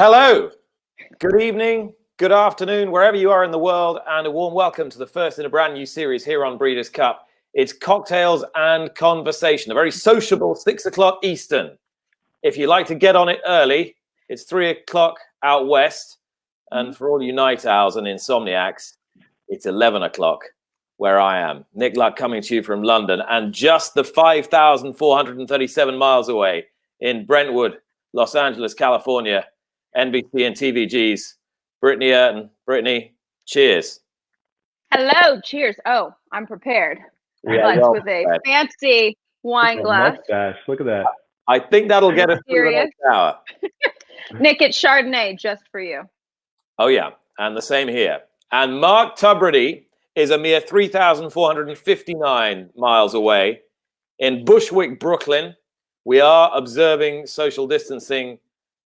Hello, good evening, good afternoon, wherever you are in the world, and a warm welcome to the first in a brand new series here on Breeders' Cup. It's Cocktails and Conversation, a very sociable 6 o'clock Eastern. If you like to get on it early, it's 3 o'clock out west, and for all you night owls and insomniacs, it's 11 o'clock where I am. Nick Luck coming to you from London, and just the 5,437 miles away in Brentwood, Los Angeles, California, NBC and TVG's Britney Eurton. Brittany, cheers. Hello, cheers. Oh, I'm prepared. Yeah, with a fancy wine glass. Mustache. Look at that. I think that'll get us through the next hour. Nick, it's Chardonnay just for you. Oh, yeah. And the same here. And Mark Tubridy is a mere 3,459 miles away in Bushwick, Brooklyn. We are observing social distancing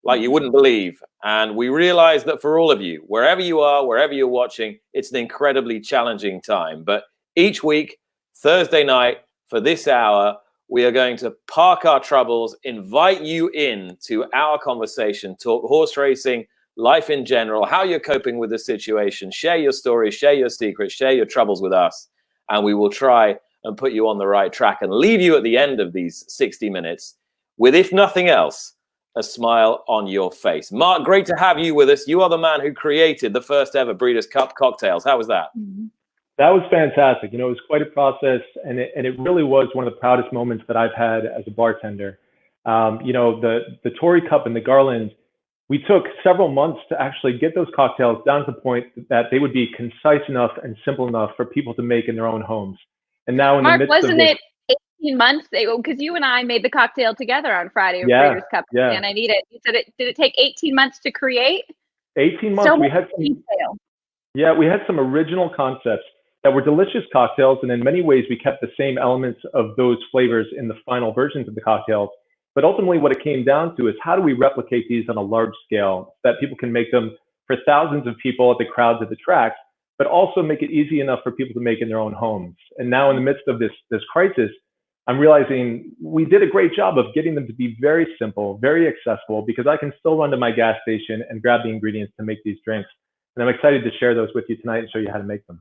like you wouldn't believe. And we realize that for all of you, wherever you are, wherever you're watching, it's an incredibly challenging time. But each week, Thursday night, for this hour, we are going to park our troubles, invite you in to our conversation, talk horse racing, life in general, how you're coping with the situation, share your stories, share your secrets, share your troubles with us. And we will try and put you on the right track and leave you at the end of these 60 minutes with, if nothing else, a smile on your face. Mark, great to have you with us. You are the man who created the first ever Breeders' Cup cocktails. How was that? That was fantastic. It was quite a process, and it really was one of the proudest moments that I've had as a bartender. The Tori Cup and the Garland, we took several months to actually get those cocktails down to the point that they would be concise enough and simple enough for people to make in their own homes. And now in Mark, the midst wasn't of it 18 months? Because you and I made the cocktail together on Friday of Breeders' Cup, and I need it. You said did it take 18 months to create? 18 months. So we had some, detail. Yeah, we had some original concepts that were delicious cocktails, and in many ways we kept the same elements of those flavors in the final versions of the cocktails. But ultimately what it came down to is how do we replicate these on a large scale so that people can make them for thousands of people at the crowds at the tracks, but also make it easy enough for people to make in their own homes. And now in the midst of this crisis, I'm realizing we did a great job of getting them to be very simple, very accessible, because I can still run to my gas station and grab the ingredients to make these drinks. And I'm excited to share those with you tonight and show you how to make them.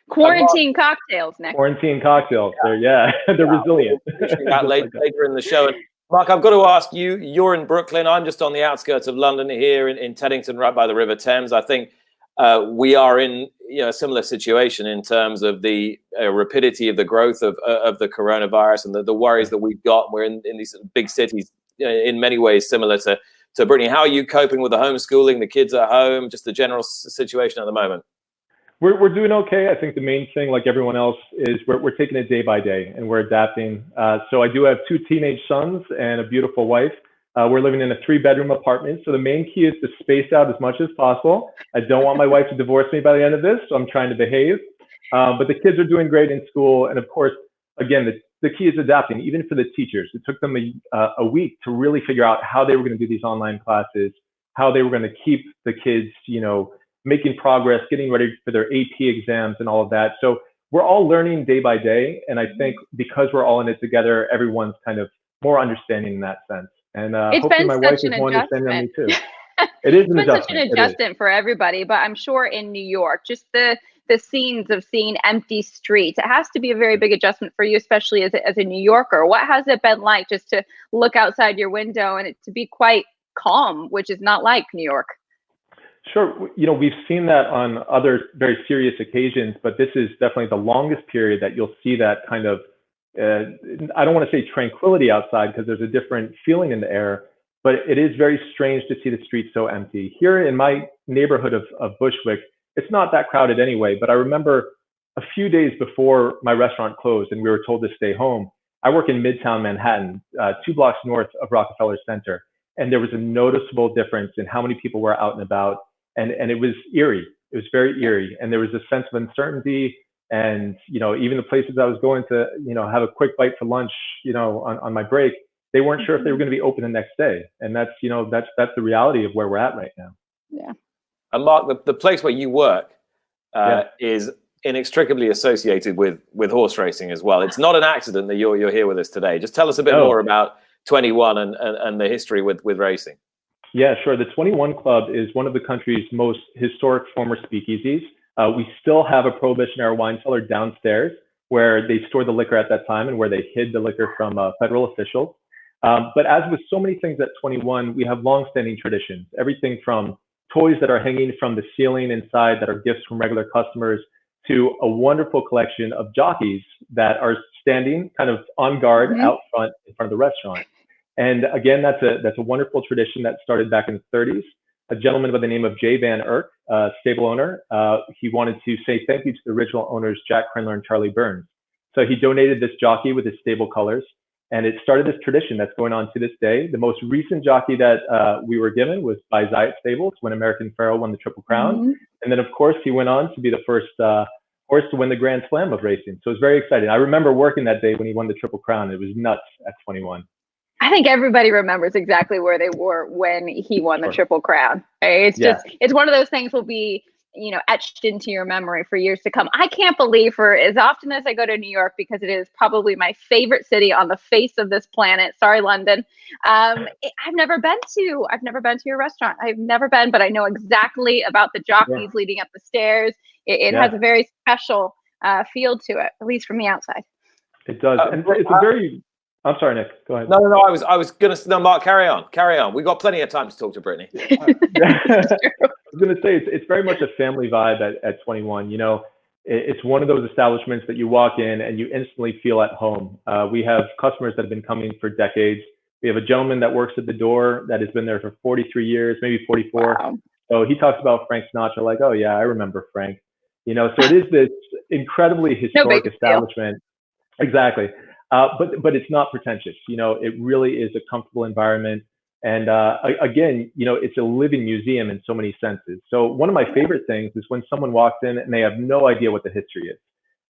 Quarantine cocktails, Nick. Quarantine cocktails. They're resilient. That later in the show. And Mark, I've got to ask you, you're in Brooklyn. I'm just on the outskirts of London here in Teddington, right by the River Thames. I think we are in a similar situation in terms of the rapidity of the growth of the coronavirus and the worries that we've got. We're in these big cities, in many ways similar to Brittany. How are you coping with the homeschooling, the kids at home, just the general situation at the moment? We're doing okay. I think the main thing, like everyone else, is we're taking it day by day and we're adapting. So I do have 2 teenage sons and a beautiful wife. We're living in a 3-bedroom apartment. So the main key is to space out as much as possible. I don't want my wife to divorce me by the end of this, so I'm trying to behave. But the kids are doing great in school. And of course, again, the key is adapting, even for the teachers. It took them a week to really figure out how they were going to do these online classes, how they were going to keep the kids, making progress, getting ready for their AP exams and all of that. So we're all learning day by day. And I think because we're all in it together, everyone's kind of more understanding in that sense. And hopefully my wife is more understanding than me too. It is an adjustment. Such an adjustment for everybody, but I'm sure in New York, just the scenes of seeing empty streets, it has to be a very big adjustment for you, especially as a New Yorker. What has it been like just to look outside your window and it to be quite calm, which is not like New York? Sure. We've seen that on other very serious occasions, but this is definitely the longest period that you'll see that kind of, I don't want to say tranquility outside because there's a different feeling in the air, but it is very strange to see the streets so empty. Here in my neighborhood of Bushwick, it's not that crowded anyway, but I remember a few days before my restaurant closed and we were told to stay home, I work in Midtown Manhattan, 2 blocks north of Rockefeller Center, and there was a noticeable difference in how many people were out and about. And it was eerie. It was very eerie. And there was a sense of uncertainty. And, even the places I was going to, have a quick bite for lunch, on my break, they weren't sure if they were going to be open the next day. And that's the reality of where we're at right now. Yeah. And Mark, the place where you work is inextricably associated with horse racing as well. It's not an accident that you're here with us today. Just tell us a bit more about 21 and the history with racing. Yeah, sure. The 21 Club is one of the country's most historic former speakeasies. We still have a Prohibition-era wine cellar downstairs where they stored the liquor at that time and where they hid the liquor from federal officials. But as with so many things at 21, we have longstanding traditions, everything from toys that are hanging from the ceiling inside that are gifts from regular customers to a wonderful collection of jockeys that are standing kind of on guard out front in front of the restaurant. And again, that's a wonderful tradition that started back in the 30s. A gentleman by the name of J. Van Irk, stable owner, he wanted to say thank you to the original owners, Jack Crenler and Charlie Burns. So he donated this jockey with his stable colors, and it started this tradition that's going on to this day. The most recent jockey that we were given was by Zayat Stables when American Pharoah won the Triple Crown. And then, of course, he went on to be the first horse to win the Grand Slam of racing. So it was very exciting. I remember working that day when he won the Triple Crown. It was nuts at 21. I think everybody remembers exactly where they were when he won the Triple Crown. Right? It's just, it's one of those things will be, you know, etched into your memory for years to come. I can't believe for as often as I go to New York, because it is probably my favorite city on the face of this planet. Sorry, London. I've never been to your restaurant. I've never been, but I know exactly about the jockeys leading up the stairs. It has a very special feel to it, at least from the outside. It does. And it's a very... I'm sorry, Nick. Go ahead. No. I was going to. No, Mark, carry on. We've got plenty of time to talk to Brittany. I was going to say it's very much a family vibe at 21. You know, it's one of those establishments that you walk in and you instantly feel at home. We have customers that have been coming for decades. We have a gentleman that works at the door that has been there for 43 years, maybe 44. Wow. So he talks about Frank Sinatra like, oh yeah, I remember Frank. You know, so it is this incredibly historic establishment. Exactly. But it's not pretentious. You know, it really is a comfortable environment. And again, you know, it's a living museum in so many senses. So one of my favorite things is when someone walks in and they have no idea what the history is,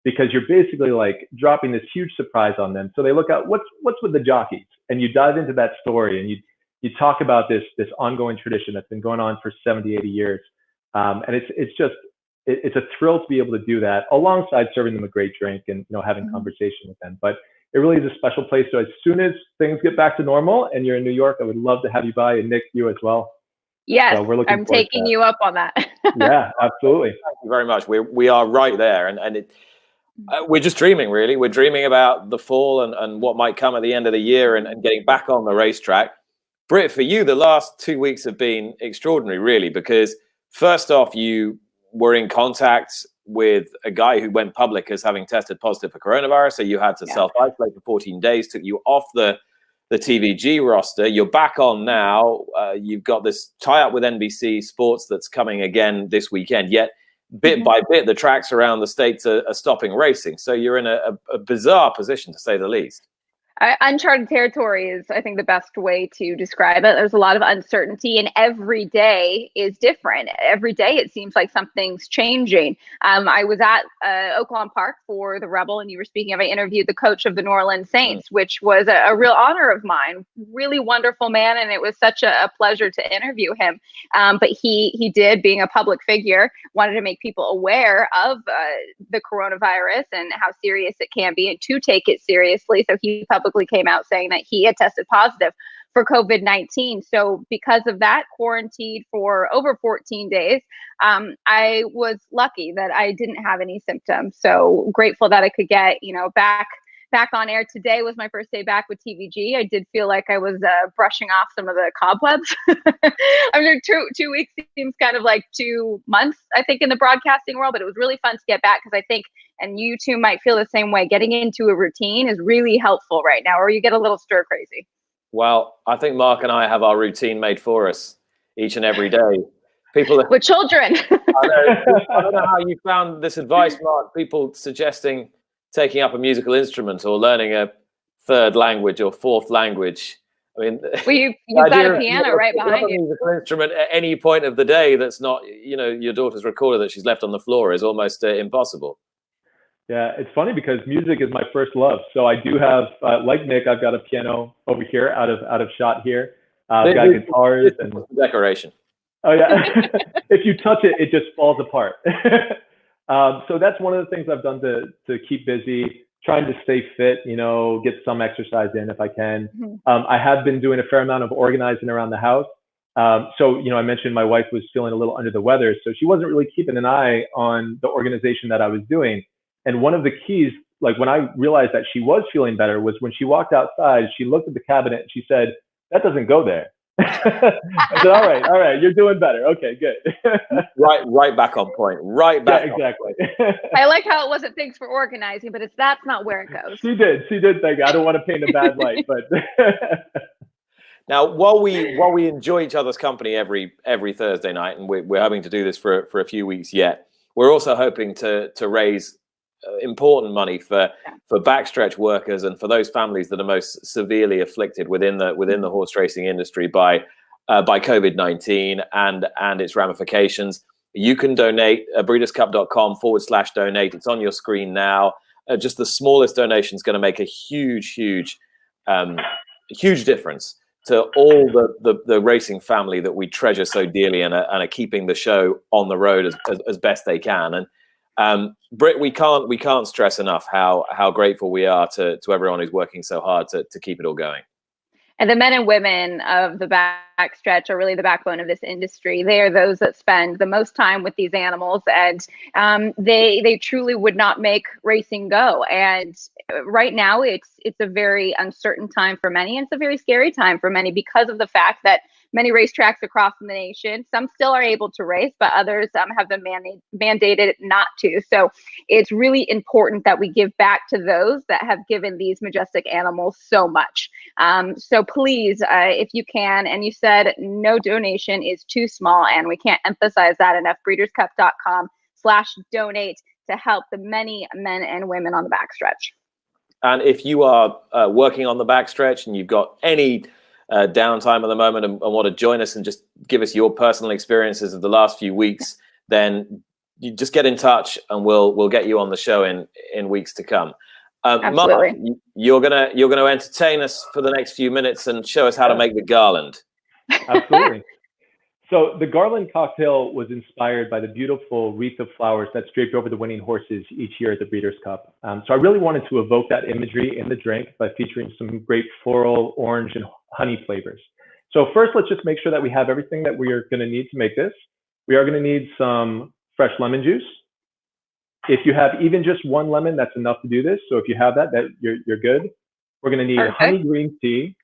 because you're basically like dropping this huge surprise on them. So they look at what's with the jockeys, and you dive into that story and you talk about this ongoing tradition that's been going on for 70, 80 years. And it's a thrill to be able to do that alongside serving them a great drink and, you know, having conversation with them. But it really is a special place. So as soon as things get back to normal and you're in New York, I would love to have you by, and Nick, you as well. Yes, so I'm taking you up on that. Yeah, absolutely. Thank you very much. We are right there, and we're just dreaming, really. We're dreaming about the fall and what might come at the end of the year and getting back on the racetrack. Britt, for you, the last 2 weeks have been extraordinary, really, because first off, you were in contact with a guy who went public as having tested positive for coronavirus. So you had to self-isolate for 14 days, took you off the TVG roster. You're back on now. You've got this tie-up with NBC Sports that's coming again this weekend. Yet, bit by bit, the tracks around the States are stopping racing. So you're in a bizarre position, to say the least. Uncharted territory is, I think, the best way to describe it. There's a lot of uncertainty, and every day is different. Every day it seems like something's changing. I was at Oaklawn Park for the Rebel, and you were speaking of, I interviewed the coach of the New Orleans Saints, which was a real honor of mine. Really wonderful man, and it was such a pleasure to interview him. But he did, being a public figure, wanted to make people aware of the coronavirus and how serious it can be, and to take it seriously. So he publicly came out saying that he had tested positive for COVID-19. So because of that, quarantined for over 14 days. I was lucky that I didn't have any symptoms. So grateful that I could get, you know, back on air. Today was my first day back with TVG. I did feel like I was brushing off some of the cobwebs. I mean, 2 weeks seems kind of like 2 months, I think, in the broadcasting world, but it was really fun to get back because I think, and you two might feel the same way, getting into a routine is really helpful right now, or you get a little stir crazy. Well, I think Mark and I have our routine made for us each and every day. People with children. I don't know how you found this advice, Mark. People suggesting taking up a musical instrument or learning a third language or fourth language. I mean, well, you've got a piano right behind you. Musical instrument at any point of the day that's not, you know, your daughter's recorder that she's left on the floor is almost impossible. Yeah, it's funny because music is my first love. So I do have, like Nick, I've got a piano over here, out of shot here. I've got guitars and decoration. Oh yeah, if you touch it, it just falls apart. So that's one of the things I've done to keep busy, trying to stay fit, you know, get some exercise in if I can. I have been doing a fair amount of organizing around the house. So, I mentioned my wife was feeling a little under the weather, so she wasn't really keeping an eye on the organization that I was doing. And one of the keys, like when I realized that she was feeling better, was when she walked outside, she looked at the cabinet and she said, "That doesn't go there." I said, all right, you're doing better. Okay, good. right back on point. Right back. Yeah, exactly. I like how it wasn't thanks for organizing, but that's not where it goes. She did think. I don't want to paint a bad light, but now while we enjoy each other's company every Thursday night, and we're hoping to do this for a few weeks yet, we're also hoping to raise important money for backstretch workers and for those families that are most severely afflicted within the horse racing industry by COVID-19 and its ramifications. You can donate at breederscup.com/donate. It's on your screen now. Just the smallest donation is going to make a huge difference to all the racing family that we treasure so dearly and are keeping the show on the road as best they can. And Britt, we can't stress enough how grateful we are to everyone who's working so hard to keep it all going. And the men and women of the backstretch are really the backbone of this industry. They are those that spend the most time with these animals, and they truly would not make racing go. And right now, it's a very uncertain time for many, and it's a very scary time for many because of the fact that many racetracks across the nation, some still are able to race, but others have been mandated not to. So it's really important that we give back to those that have given these majestic animals so much. So please, if you can, and you said no donation is too small, and we can't emphasize that enough, breederscup.com/donate to help the many men and women on the backstretch. And if you are working on the backstretch and you've got any downtime at the moment and want to join us and just give us your personal experiences of the last few weeks, then you just get in touch and we'll get you on the show in weeks to come. Absolutely. Mark, you're gonna entertain us for the next few minutes and show us how to make the garland. Absolutely. So the Garland Cocktail was inspired by the beautiful wreath of flowers that's draped over the winning horses each year at the Breeders' Cup. So I really wanted to evoke that imagery in the drink by featuring some great floral, orange, and honey flavors. So first, let's just make sure that we have everything that we are going to need to make this. We are going to need some fresh lemon juice. If you have even just one lemon, that's enough to do this. So if you have that you're good. We're going to need honey green tea.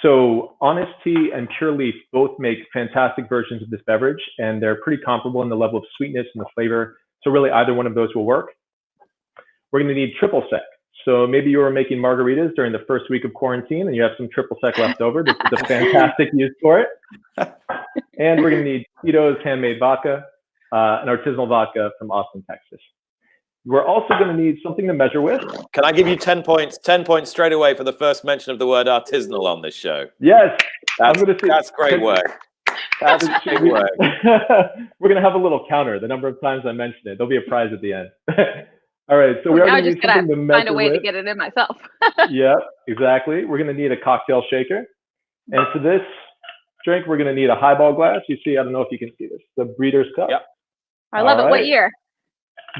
So Honest Tea and Pure Leaf both make fantastic versions of this beverage, and they're pretty comparable in the level of sweetness and the flavor. So really either one of those will work. We're going to need triple sec. So maybe you were making margaritas during the first week of quarantine and you have some triple sec left over. This is a fantastic use for it. And we're going to need Tito's handmade vodka, an artisanal vodka from Austin, Texas. We're also going to need something to measure with. Can I give you 10 points? 10 points straight away for the first mention of the word artisanal on this show. Yes. That's great work. That's great work. We're going to have a little counter, the number of times I mentioned it. There'll be a prize at the end. All right. So we are going to need something to measure find a way to get it in myself. Yeah, exactly. We're going to need a cocktail shaker. And for this drink, we're going to need a highball glass. You see, I don't know if you can see this, the Breeders' Cup. Yep. I love it. What year?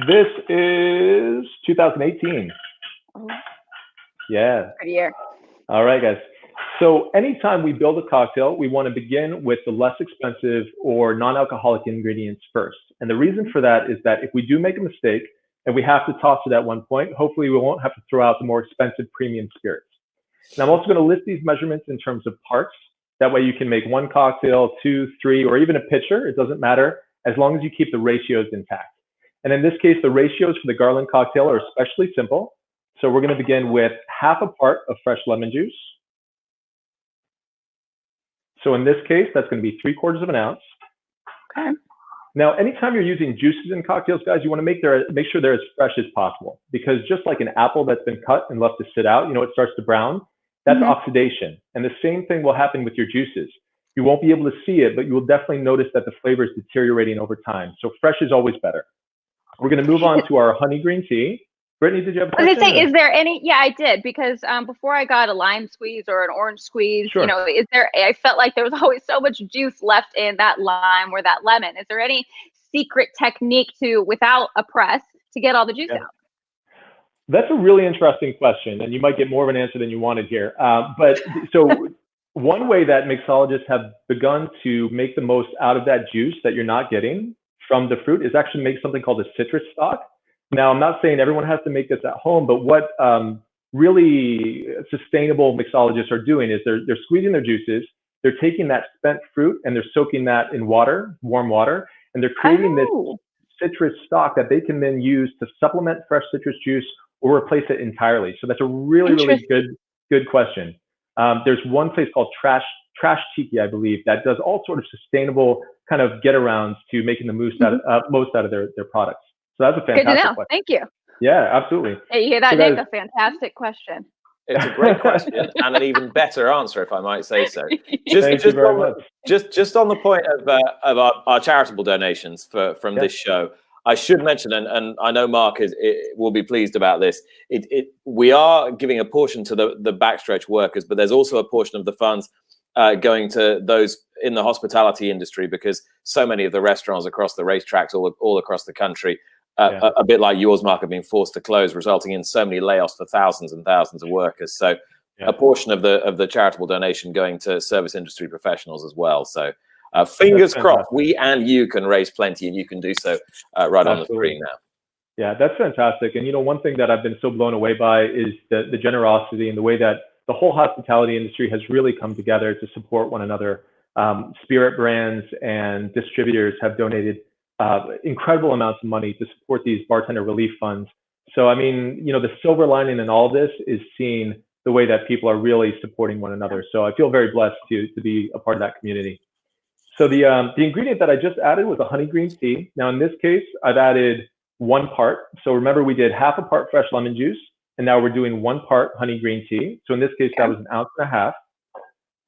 This is 2018. Oh. Yeah. Good year. All right, guys. So anytime we build a cocktail, we want to begin with the less expensive or non-alcoholic ingredients first. And the reason for that is that if we do make a mistake and we have to toss it at one point, hopefully we won't have to throw out the more expensive premium spirits. And I'm also going to list these measurements in terms of parts. That way you can make one cocktail, 2, 3, or even a pitcher. It doesn't matter as long as you keep the ratios intact. And in this case, the ratios for the Garland Cocktail are especially simple. So we're going to begin with half a part of fresh lemon juice. So in this case, that's going to be 3/4 of an ounce. Okay. Now, anytime you're using juices in cocktails, guys, you want to make sure they're as fresh as possible, because just like an apple that's been cut and left to sit out, it starts to brown. That's oxidation. And the same thing will happen with your juices. You won't be able to see it, but you will definitely notice that the flavor is deteriorating over time. So fresh is always better. We're going to move on to our honey green tea. Brittany, did you have a question? I was going to say, is there any? Yeah, I did, because before I got a lime squeeze or an orange squeeze, sure. Is there? I felt like there was always so much juice left in that lime or that lemon. Is there any secret technique without a press, to get all the juice out? That's a really interesting question, and you might get more of an answer than you wanted here. But so one way that mixologists have begun to make the most out of that juice that you're not getting from the fruit is actually make something called a citrus stock. Now, I'm not saying everyone has to make this at home, but what really sustainable mixologists are doing is they're squeezing their juices, they're taking that spent fruit and they're soaking that in water, warm water, and they're creating this citrus stock that they can then use to supplement fresh citrus juice or replace it entirely. So that's a really, really good question. There's one place called Trash Tiki, I believe, that does all sort of sustainable kind of get-arounds to making the most out of their products. So that's a fantastic Good to know. question. Thank you. Yeah, absolutely. Hey, you hear that, Nick? A fantastic question. It's a great question and an even better answer, if I might say so. Thank you very much. Just on the point of our charitable donations from this show, I should mention, and I know Mark will be pleased about this. We are giving a portion to the Backstretch workers, but there's also a portion of the funds going to those in the hospitality industry, because so many of the restaurants across the racetracks all across the country, a bit like yours, Mark, have been forced to close, resulting in so many layoffs for thousands and thousands of workers. So a portion of the charitable donation going to service industry professionals as well. So fingers crossed, we and you can raise plenty, and you can do so right on the screen now. Yeah, that's fantastic. And, one thing that I've been so blown away by is the generosity and the way that the whole hospitality industry has really come together to support one another. Spirit brands and distributors have donated incredible amounts of money to support these bartender relief funds. So, I mean, the silver lining in all this is seeing the way that people are really supporting one another. So I feel very blessed to be a part of that community. So the ingredient that I just added was a honey green tea. Now, in this case, I've added 1 part. So remember, we did half a part fresh lemon juice, and now we're doing 1 part honey green tea. So in this case, that was 1.5 ounces.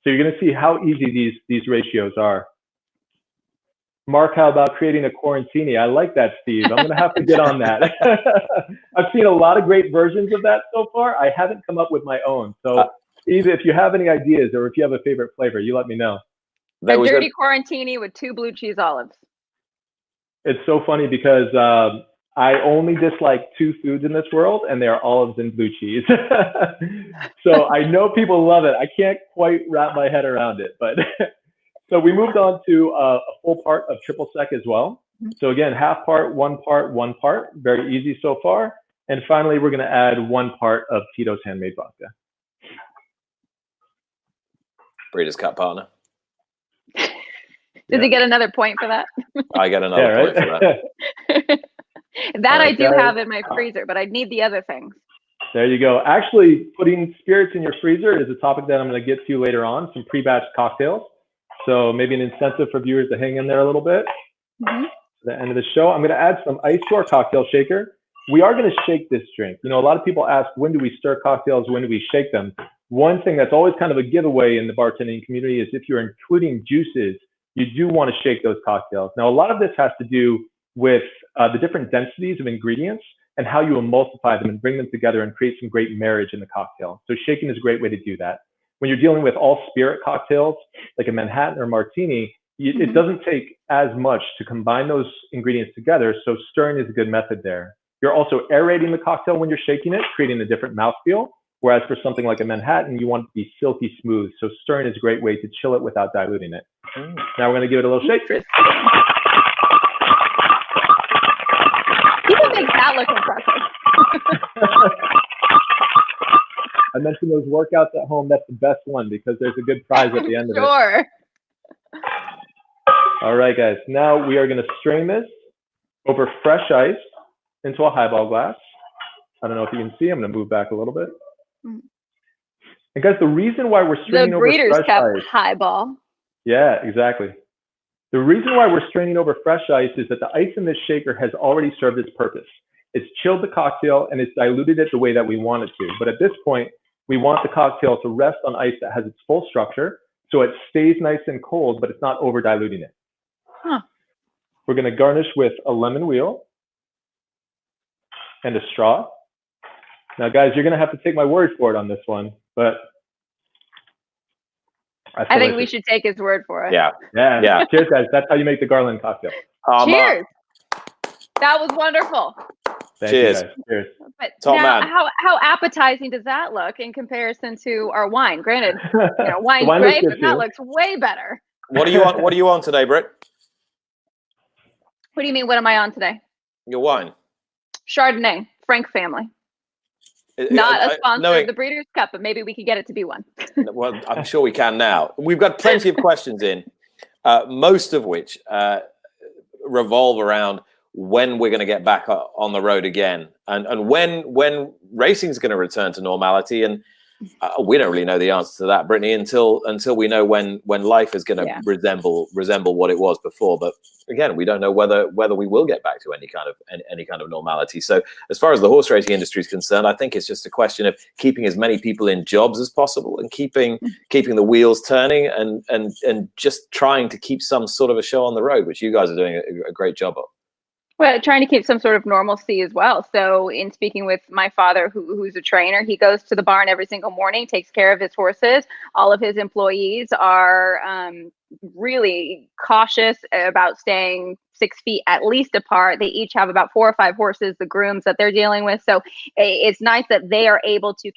So you're going to see how easy these ratios are. Mark, how about creating a quarantini? I like that, Steve. I'm going to have to get on that. I've seen a lot of great versions of that so far. I haven't come up with my own. So Steve, if you have any ideas or if you have a favorite flavor, you let me know. A dirty quarantini with 2 blue cheese olives. It's so funny because I only dislike 2 foods in this world, and they are olives and blue cheese. So I know people love it. I can't quite wrap my head around it, but so we moved on to a full part of triple sec as well. So again, half part, 1 part, 1 part. Very easy so far. And finally, we're going to add 1 part of Tito's handmade vodka. Breeders' Cup partner. Did he get another point for that? I get another point for that. That I do have in my freezer, but I need the other things. There you go. Actually, putting spirits in your freezer is a topic that I'm going to get to later on, some pre-batch cocktails. So maybe an incentive for viewers to hang in there a little bit. To the end of the show, I'm going to add some ice to our cocktail shaker. We are going to shake this drink. A lot of people ask, when do we stir cocktails? When do we shake them? One thing that's always kind of a giveaway in the bartending community is if you're including juices, you do want to shake those cocktails. Now, a lot of this has to do with the different densities of ingredients and how you emulsify them and bring them together and create some great marriage in the cocktail. So shaking is a great way to do that. When you're dealing with all spirit cocktails, like a Manhattan or martini, it doesn't take as much to combine those ingredients together. So stirring is a good method there. You're also aerating the cocktail when you're shaking it, creating a different mouthfeel. Whereas for something like a Manhattan, you want it to be silky smooth. So stirring is a great way to chill it without diluting it. Now we're going to give it a little shake. Even makes that look impressive. I mentioned those workouts at home. That's the best one because there's a good prize at the end of it. Sure. All right, guys. Now we are going to strain this over fresh ice into a highball glass. I don't know if you can see. I'm going to move back a little bit. And guys, the reason why we're straining over Breeders' fresh Cup ice. highball. Yeah, exactly. The reason why we're straining over fresh ice is that the ice in this shaker has already served its purpose. It's chilled the cocktail and it's diluted it the way that we want it to. But at this point, we want the cocktail to rest on ice that has its full structure, so it stays nice and cold, but it's not over diluting it. We're going to garnish with a lemon wheel and a straw. Now, guys, you're going to have to take my word for it on this one, but I think we should take his word for it. Yeah. Cheers, guys. That's how you make the Garland cocktail. Cheers. That was wonderful. Cheers. You guys. Cheers. But Top now, man. how appetizing does that look in comparison to our wine? Granted, wine's wine great, looks but good that too. looks way better. What are you on? What are you on today, Britt? What do you mean? What am I on today? Your wine. Chardonnay, Frank family. Not a sponsor of the Breeders' Cup, but maybe we could get it to be one. Well, I'm sure we can now. We've got plenty of questions in, most of which revolve around when we're going to get back on the road again, and when racing is going to return to normality. And we don't really know the answer to that, Brittany, until we know when life is going to resemble what it was before. But again, we don't know whether we will get back to any kind of normality. So as far as the horse racing industry is concerned, I think it's just a question of keeping as many people in jobs as possible and keeping the wheels turning and just trying to keep some sort of a show on the road, which you guys are doing a great job of. Well, trying to keep some sort of normalcy as well. So in speaking with my father, who's a trainer, he goes to the barn every single morning, takes care of his horses. All of his employees are really cautious about staying 6 feet at least apart. They each have about 4 or 5 horses, the grooms that they're dealing with. So it's nice that they are able to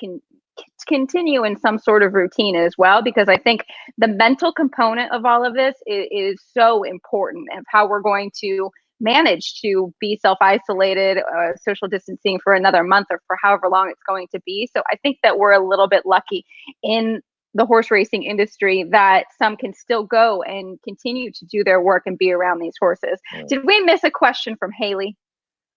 continue in some sort of routine as well, because I think the mental component of all of this is so important, of how we're going to manage to be self-isolated, social distancing for another month or for however long it's going to be. So I think that we're a little bit lucky in the horse racing industry that some can still go and continue to do their work and be around these horses. Did we miss a question from Haley?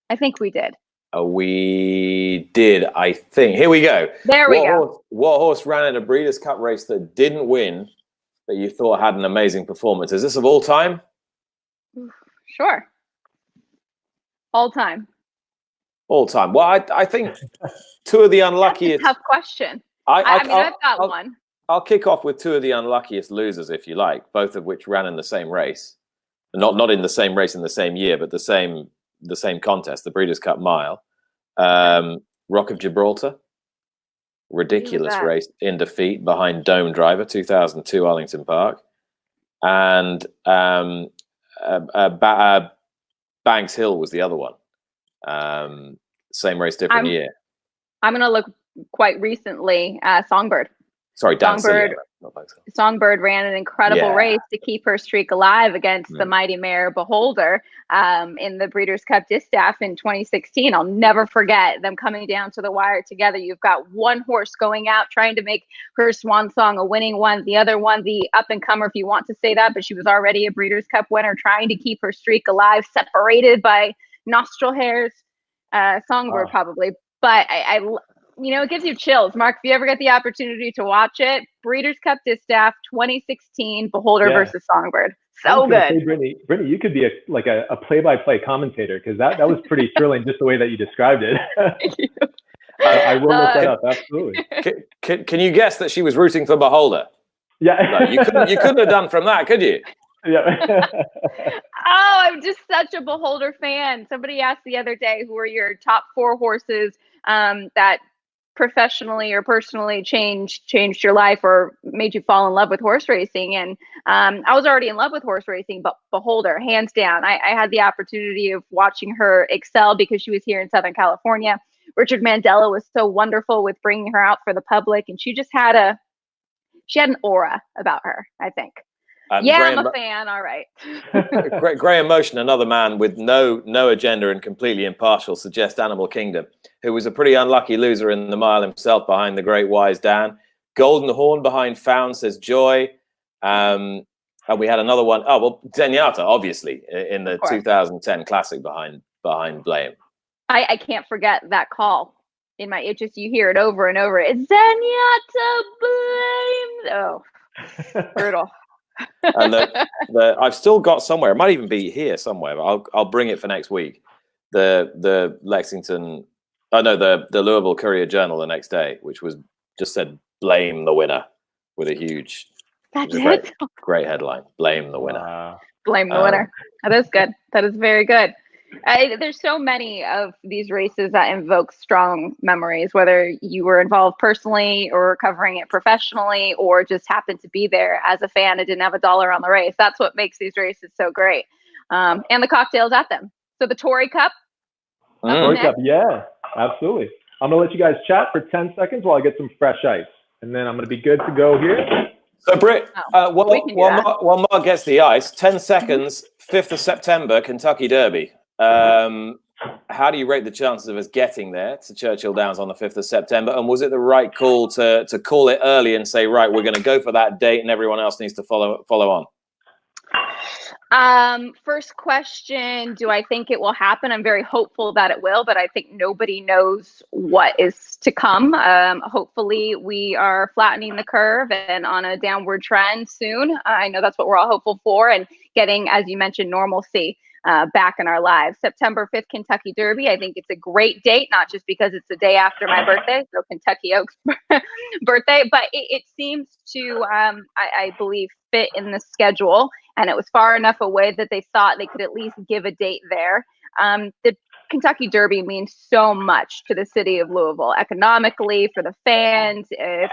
I think we did. We did, I think. Here we go. There we go. What horse ran in a Breeders' Cup race that didn't win, that you thought had an amazing performance? Is this of all time? Sure. All time. All time. Well, I think two of the unluckiest. That's a tough question. I've got one. I'll kick off with two of the unluckiest losers, if you like, both of which ran in the same race. Not in the same race in the same year, but the same contest, the Breeders' Cup Mile. Rock of Gibraltar. Ridiculous race in defeat behind Dome Driver, 2002 Arlington Park. And Banks Hill was the other one. Same race, different year. I'm going to look quite recently. Songbird. Sorry, Songbird ran an incredible race to keep her streak alive against the mighty mare Beholder in the Breeders' Cup Distaff in 2016. I'll never forget them coming down to the wire together. You've got one horse going out trying to make her swan song a winning one. The other one, the up-and-comer, if you want to say that, but she was already a Breeders' Cup winner, trying to keep her streak alive, separated by nostril hairs. Songbird probably. But I it gives you chills. Mark, if you ever get the opportunity to watch it, Breeders' Cup Distaff 2016, Beholder versus Songbird. So good. Say, Brittany, you could be a play-by-play commentator, because that was pretty thrilling, just the way that you described it. I will look that up, absolutely. Can you guess that she was rooting for Beholder? Yeah. No, you couldn't have done from that, could you? Yeah. I'm just such a Beholder fan. Somebody asked the other day, who are your top 4 horses that professionally or personally changed your life or made you fall in love with horse racing? And I was already in love with horse racing, but Beholder, hands down. I had the opportunity of watching her excel because she was here in Southern California. Richard Mandela was so wonderful with bringing her out for the public, and she just had an aura about her, I think. I'm a fan. All right. Graham Motion, another man with no agenda and completely impartial, suggests Animal Kingdom, who was a pretty unlucky loser in the mile himself behind the great wise Dan. Golden Horn behind Found, says Joy. And we had another one. Oh, well, Zenyatta, obviously, in the 2010 Classic behind Blame. I can't forget that call. You hear it over and over. It's Zenyatta Blame. Oh, brutal. And I've still got somewhere. It might even be here somewhere, but I'll bring it for next week. The Lexington, the Louisville Courier Journal the next day, which was just said "Blame the winner" with a huge, great headline. Blame the winner. Blame the winner. That is good. That is very good. There's so many of these races that invoke strong memories, whether you were involved personally or covering it professionally, or just happened to be there as a fan and didn't have $1 on the race. That's what makes these races so great. And the cocktails at them. So the Tori Cup, Tori Cup, yeah, absolutely. I'm gonna let you guys chat for 10 seconds while I get some fresh ice, and then I'm gonna be good to go here. So Britt, while Mark gets the ice, 10 seconds, 5th of September, Kentucky Derby. How do you rate the chances of us getting there to Churchill Downs on the 5th of September? And was it the right call to call it early and say, right, we're going to go for that date and everyone else needs to follow on? First question, do I think it will happen? I'm very hopeful that it will, but I think nobody knows what is to come. Hopefully we are flattening the curve and on a downward trend soon. I know that's what we're all hopeful for, and getting, as you mentioned, normalcy back in our lives. September 5th, Kentucky Derby. I think it's a great date, not just because it's the day after my birthday, so Kentucky Oaks birthday, but it seems to, I believe, fit in the schedule. And it was far enough away that they thought they could at least give a date there. The Kentucky Derby means so much to the city of Louisville, economically, for the fans,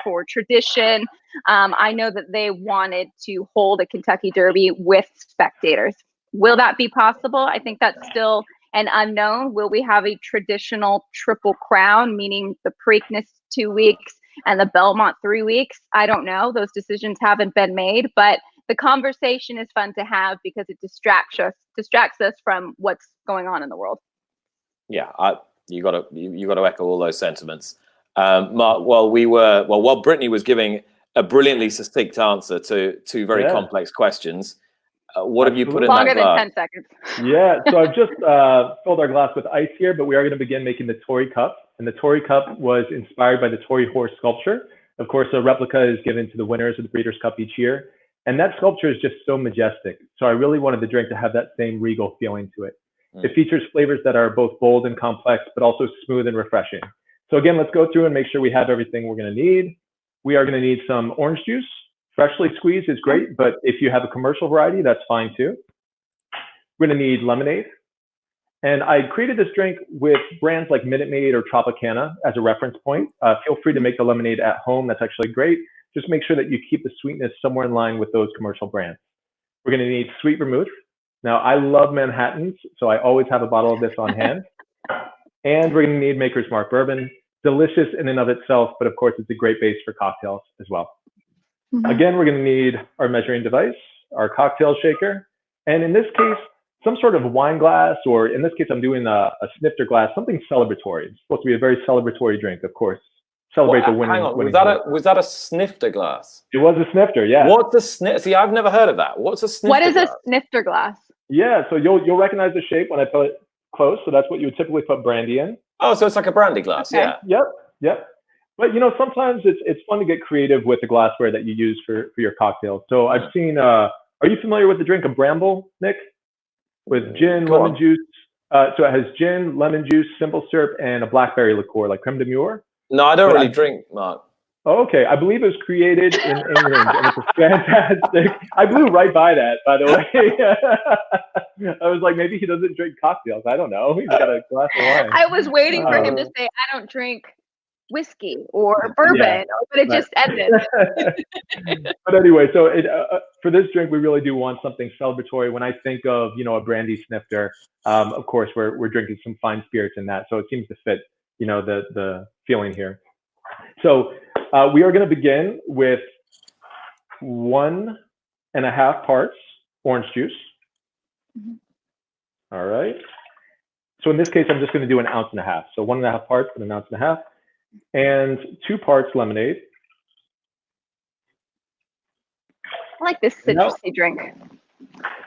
for tradition. I know that they wanted to hold a Kentucky Derby with spectators. Will that be possible? I think that's still an unknown. Will we have a traditional Triple Crown, meaning the Preakness 2 weeks and the Belmont 3 weeks? I don't know. Those decisions haven't been made, but the conversation is fun to have because it distracts us from what's going on in the world. Yeah, you got to echo all those sentiments. Mark, while Brittany was giving a brilliantly succinct answer to two very complex questions, what have you put in that glass? Longer than 10 seconds. Yeah, so I've just filled our glass with ice here, but we are going to begin making the Tori Cup. And the Tori Cup was inspired by the Tori horse sculpture. Of course, a replica is given to the winners of the Breeders' Cup each year. And that sculpture is just so majestic. So I really wanted the drink to have that same regal feeling to it. It features flavors that are both bold and complex, but also smooth and refreshing. So again, let's go through and make sure we have everything we're going to need. We are going to need some orange juice. Freshly squeezed is great, but if you have a commercial variety, that's fine too. We're going to need lemonade. And I created this drink with brands like Minute Maid or Tropicana as a reference point. Feel free to make the lemonade at home. That's actually great. Just make sure that you keep the sweetness somewhere in line with those commercial brands. We're going to need sweet vermouth. Now, I love Manhattans, so I always have a bottle of this on hand. And we're going to need Maker's Mark bourbon. Delicious in and of itself, but of course, it's a great base for cocktails as well. Again, we're going to need our measuring device, our cocktail shaker, and in this case, some sort of wine glass, or in this case, I'm doing a snifter glass, something celebratory. It's supposed to be a very celebratory drink, of course. Celebrate the winning. Hang on, was that a snifter glass? It was a snifter, yeah. What's a snifter? See, I've never heard of that. What's a snifter? What is glass? A snifter glass? Yeah, so you'll recognize the shape when I put it close. So that's what you would typically put brandy in. Oh, so it's like a brandy glass, okay. Yeah. Yep. But you know, sometimes it's fun to get creative with the glassware that you use for your cocktails. So I've seen. Are you familiar with the drink of Bramble, Nick? With gin, lemon juice. So it has gin, lemon juice, simple syrup, and a blackberry liqueur, like creme de mure. No, I don't really drink, Mark. Oh, okay, I believe it was created in England, and it's a fantastic. I blew right by that, by the way. I was like, maybe he doesn't drink cocktails. I don't know. He's got a glass of wine. I was waiting for him to say, "I don't drink whiskey or bourbon," but it just ended. But anyway, so for this drink, we really do want something celebratory. When I think of a brandy snifter, of course, we're drinking some fine spirits in that, so it seems to fit the feeling here. So we are going to begin with 1.5 parts orange juice. All right. So in this case, I'm just going to do 1.5 ounces. So 1.5 parts and 1.5 ounces. And 2 parts lemonade. I like this citrusy drink.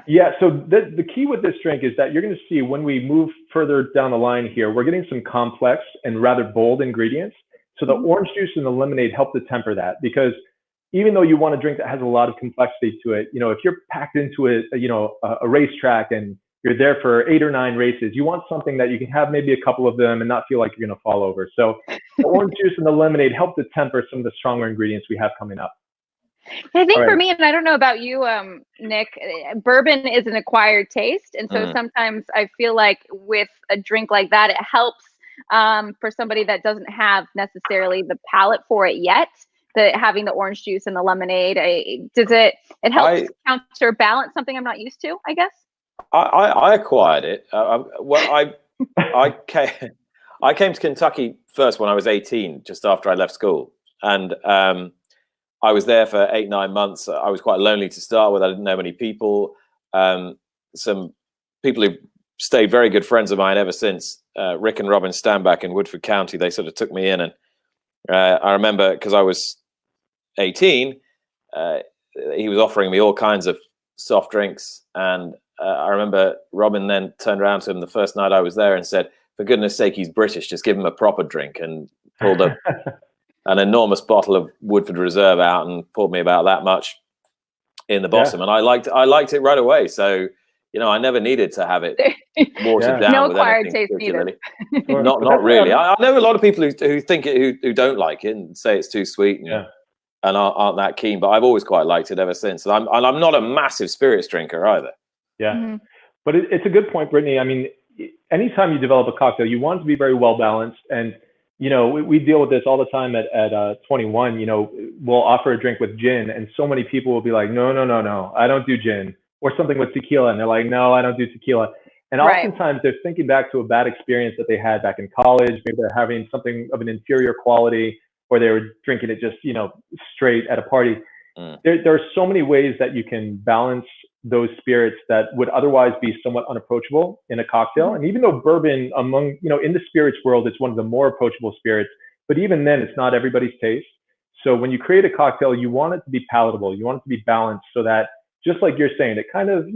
Yeah, so the key with this drink is that you're going to see when we move further down the line here, we're getting some complex and rather bold ingredients. So the orange juice and the lemonade help to temper that, because even though you want a drink that has a lot of complexity to it, if you're packed into a racetrack and you're there for 8 or 9 races, you want something that you can have maybe a couple of them and not feel like you're going to fall over. So the orange juice and the lemonade help to temper some of the stronger ingredients we have coming up. I think for me, and I don't know about you, Nick, bourbon is an acquired taste. And so sometimes I feel like with a drink like that, it helps for somebody that doesn't have necessarily the palate for it yet. Having the orange juice and the lemonade, it helps counterbalance something I'm not used to, I guess. I acquired it. I came to Kentucky first when I was 18, just after I left school, and I was there for 8-9 months. I was quite lonely to start with. I didn't know many people. Some people who stayed very good friends of mine ever since, Rick and Robin Stanback in Woodford County. They sort of took me in, and I remember because I was 18, he was offering me all kinds of soft drinks, and I remember Robin then turned around to him the first night I was there and said, "For goodness sake, he's British. Just give him a proper drink," and pulled up an enormous bottle of Woodford Reserve out and poured me about that much in the bottom. And I liked it right away. So, I never needed to have it watered down. No with acquired anything taste neither. Not really. I know a lot of people who think it, who don't like it and say it's too sweet and aren't that keen, but I've always quite liked it ever since. And I'm not a massive spirits drinker either. Yeah. Mm-hmm. But it's a good point, Brittany. I mean, anytime you develop a cocktail, you want it to be very well balanced. And, we deal with this all the time at 21. We'll offer a drink with gin, and so many people will be like, no, I don't do gin, or something with tequila. And they're like, no, I don't do tequila. And oftentimes they're thinking back to a bad experience that they had back in college. Maybe they're having something of an inferior quality, or they were drinking it just, straight at a party. There are so many ways that you can balance those spirits that would otherwise be somewhat unapproachable in a cocktail. And even though bourbon in the spirits world, it's one of the more approachable spirits, but even then it's not everybody's taste. So when you create a cocktail, you want it to be palatable. You want it to be balanced so that, just like you're saying, it kind of,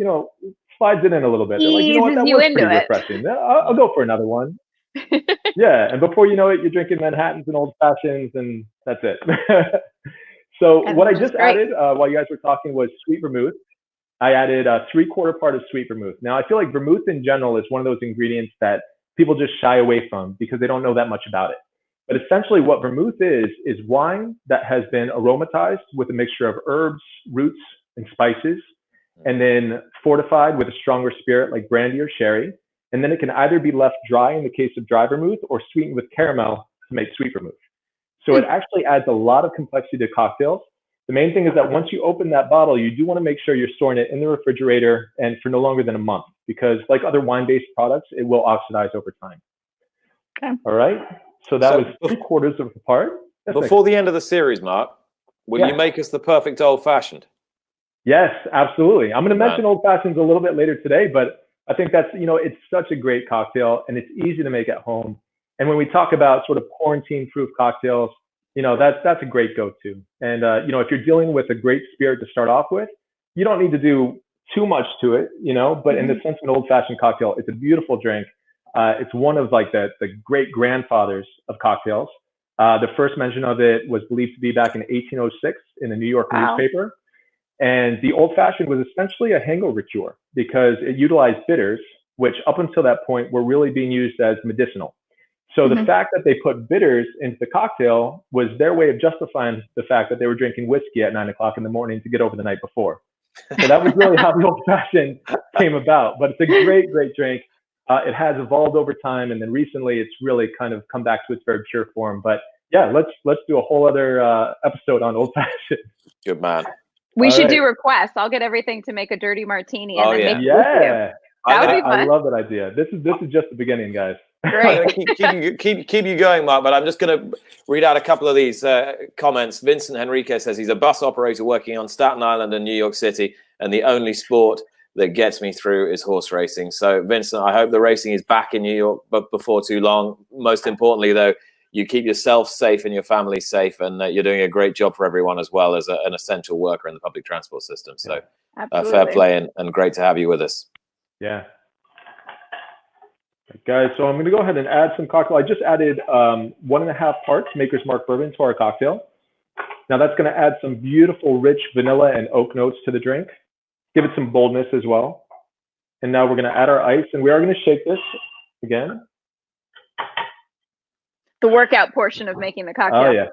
slides it in a little bit. They're like, that was pretty refreshing. I'll go for another one. Yeah. And before you know it, you're drinking Manhattans and old fashions, and that's it. So what I just added while you guys were talking was sweet vermouth. I added a 3/4 part of sweet vermouth. Now, I feel like vermouth in general is one of those ingredients that people just shy away from because they don't know that much about it. But essentially what vermouth is wine that has been aromatized with a mixture of herbs, roots, and spices, and then fortified with a stronger spirit like brandy or sherry. And then it can either be left dry in the case of dry vermouth, or sweetened with caramel to make sweet vermouth. So it actually adds a lot of complexity to cocktails. The main thing is that once you open that bottle, you do want to make sure you're storing it in the refrigerator and for no longer than a month, because like other wine-based products, it will oxidize over time. Okay. All right. So that was 3/4 of the part. Before the end of the series, Mark, will you make us the perfect old-fashioned? Yes, absolutely. I'm going to mention old-fashions a little bit later today, but I think that's, it's such a great cocktail and it's easy to make at home. And when we talk about sort of quarantine-proof cocktails, that's a great go-to. And, if you're dealing with a great spirit to start off with, you don't need to do too much to it, but in the sense of an old-fashioned cocktail, it's a beautiful drink. It's one of like the great grandfathers of cocktails. The first mention of it was believed to be back in 1806 in a New York newspaper. And the old-fashioned was essentially a hangover cure because it utilized bitters, which up until that point were really being used as medicinal. So the fact that they put bitters into the cocktail was their way of justifying the fact that they were drinking whiskey at 9 o'clock in the morning to get over the night before. So that was really how the old-fashioned came about. But it's a great, great drink. It has evolved over time, and then recently it's really kind of come back to its very pure form. But yeah, let's do a whole other episode on old-fashioned. Good man. We should do requests. I'll get everything to make a dirty martini. And then make that would be fun. I love that idea. This is just the beginning, guys. Great. I'm going to keep you going, Mark, but I'm just going to read out a couple of these comments. Vincent Henrique says he's a bus operator working on Staten Island and New York City, and the only sport that gets me through is horse racing. So, Vincent, I hope the racing is back in New York, but before too long. Most importantly, though, you keep yourself safe and your family safe, and you're doing a great job for everyone as well as an essential worker in the public transport system. So, fair play and great to have you with us. Yeah. Guys, so I'm going to go ahead and add some cocktail. I just added 1.5 parts Maker's Mark bourbon to our cocktail. Now that's going to add some beautiful, rich vanilla and oak notes to the drink. Give it some boldness as well. And now we're going to add our ice, and we are going to shake this again. The workout portion of making the cocktail. Oh, yeah.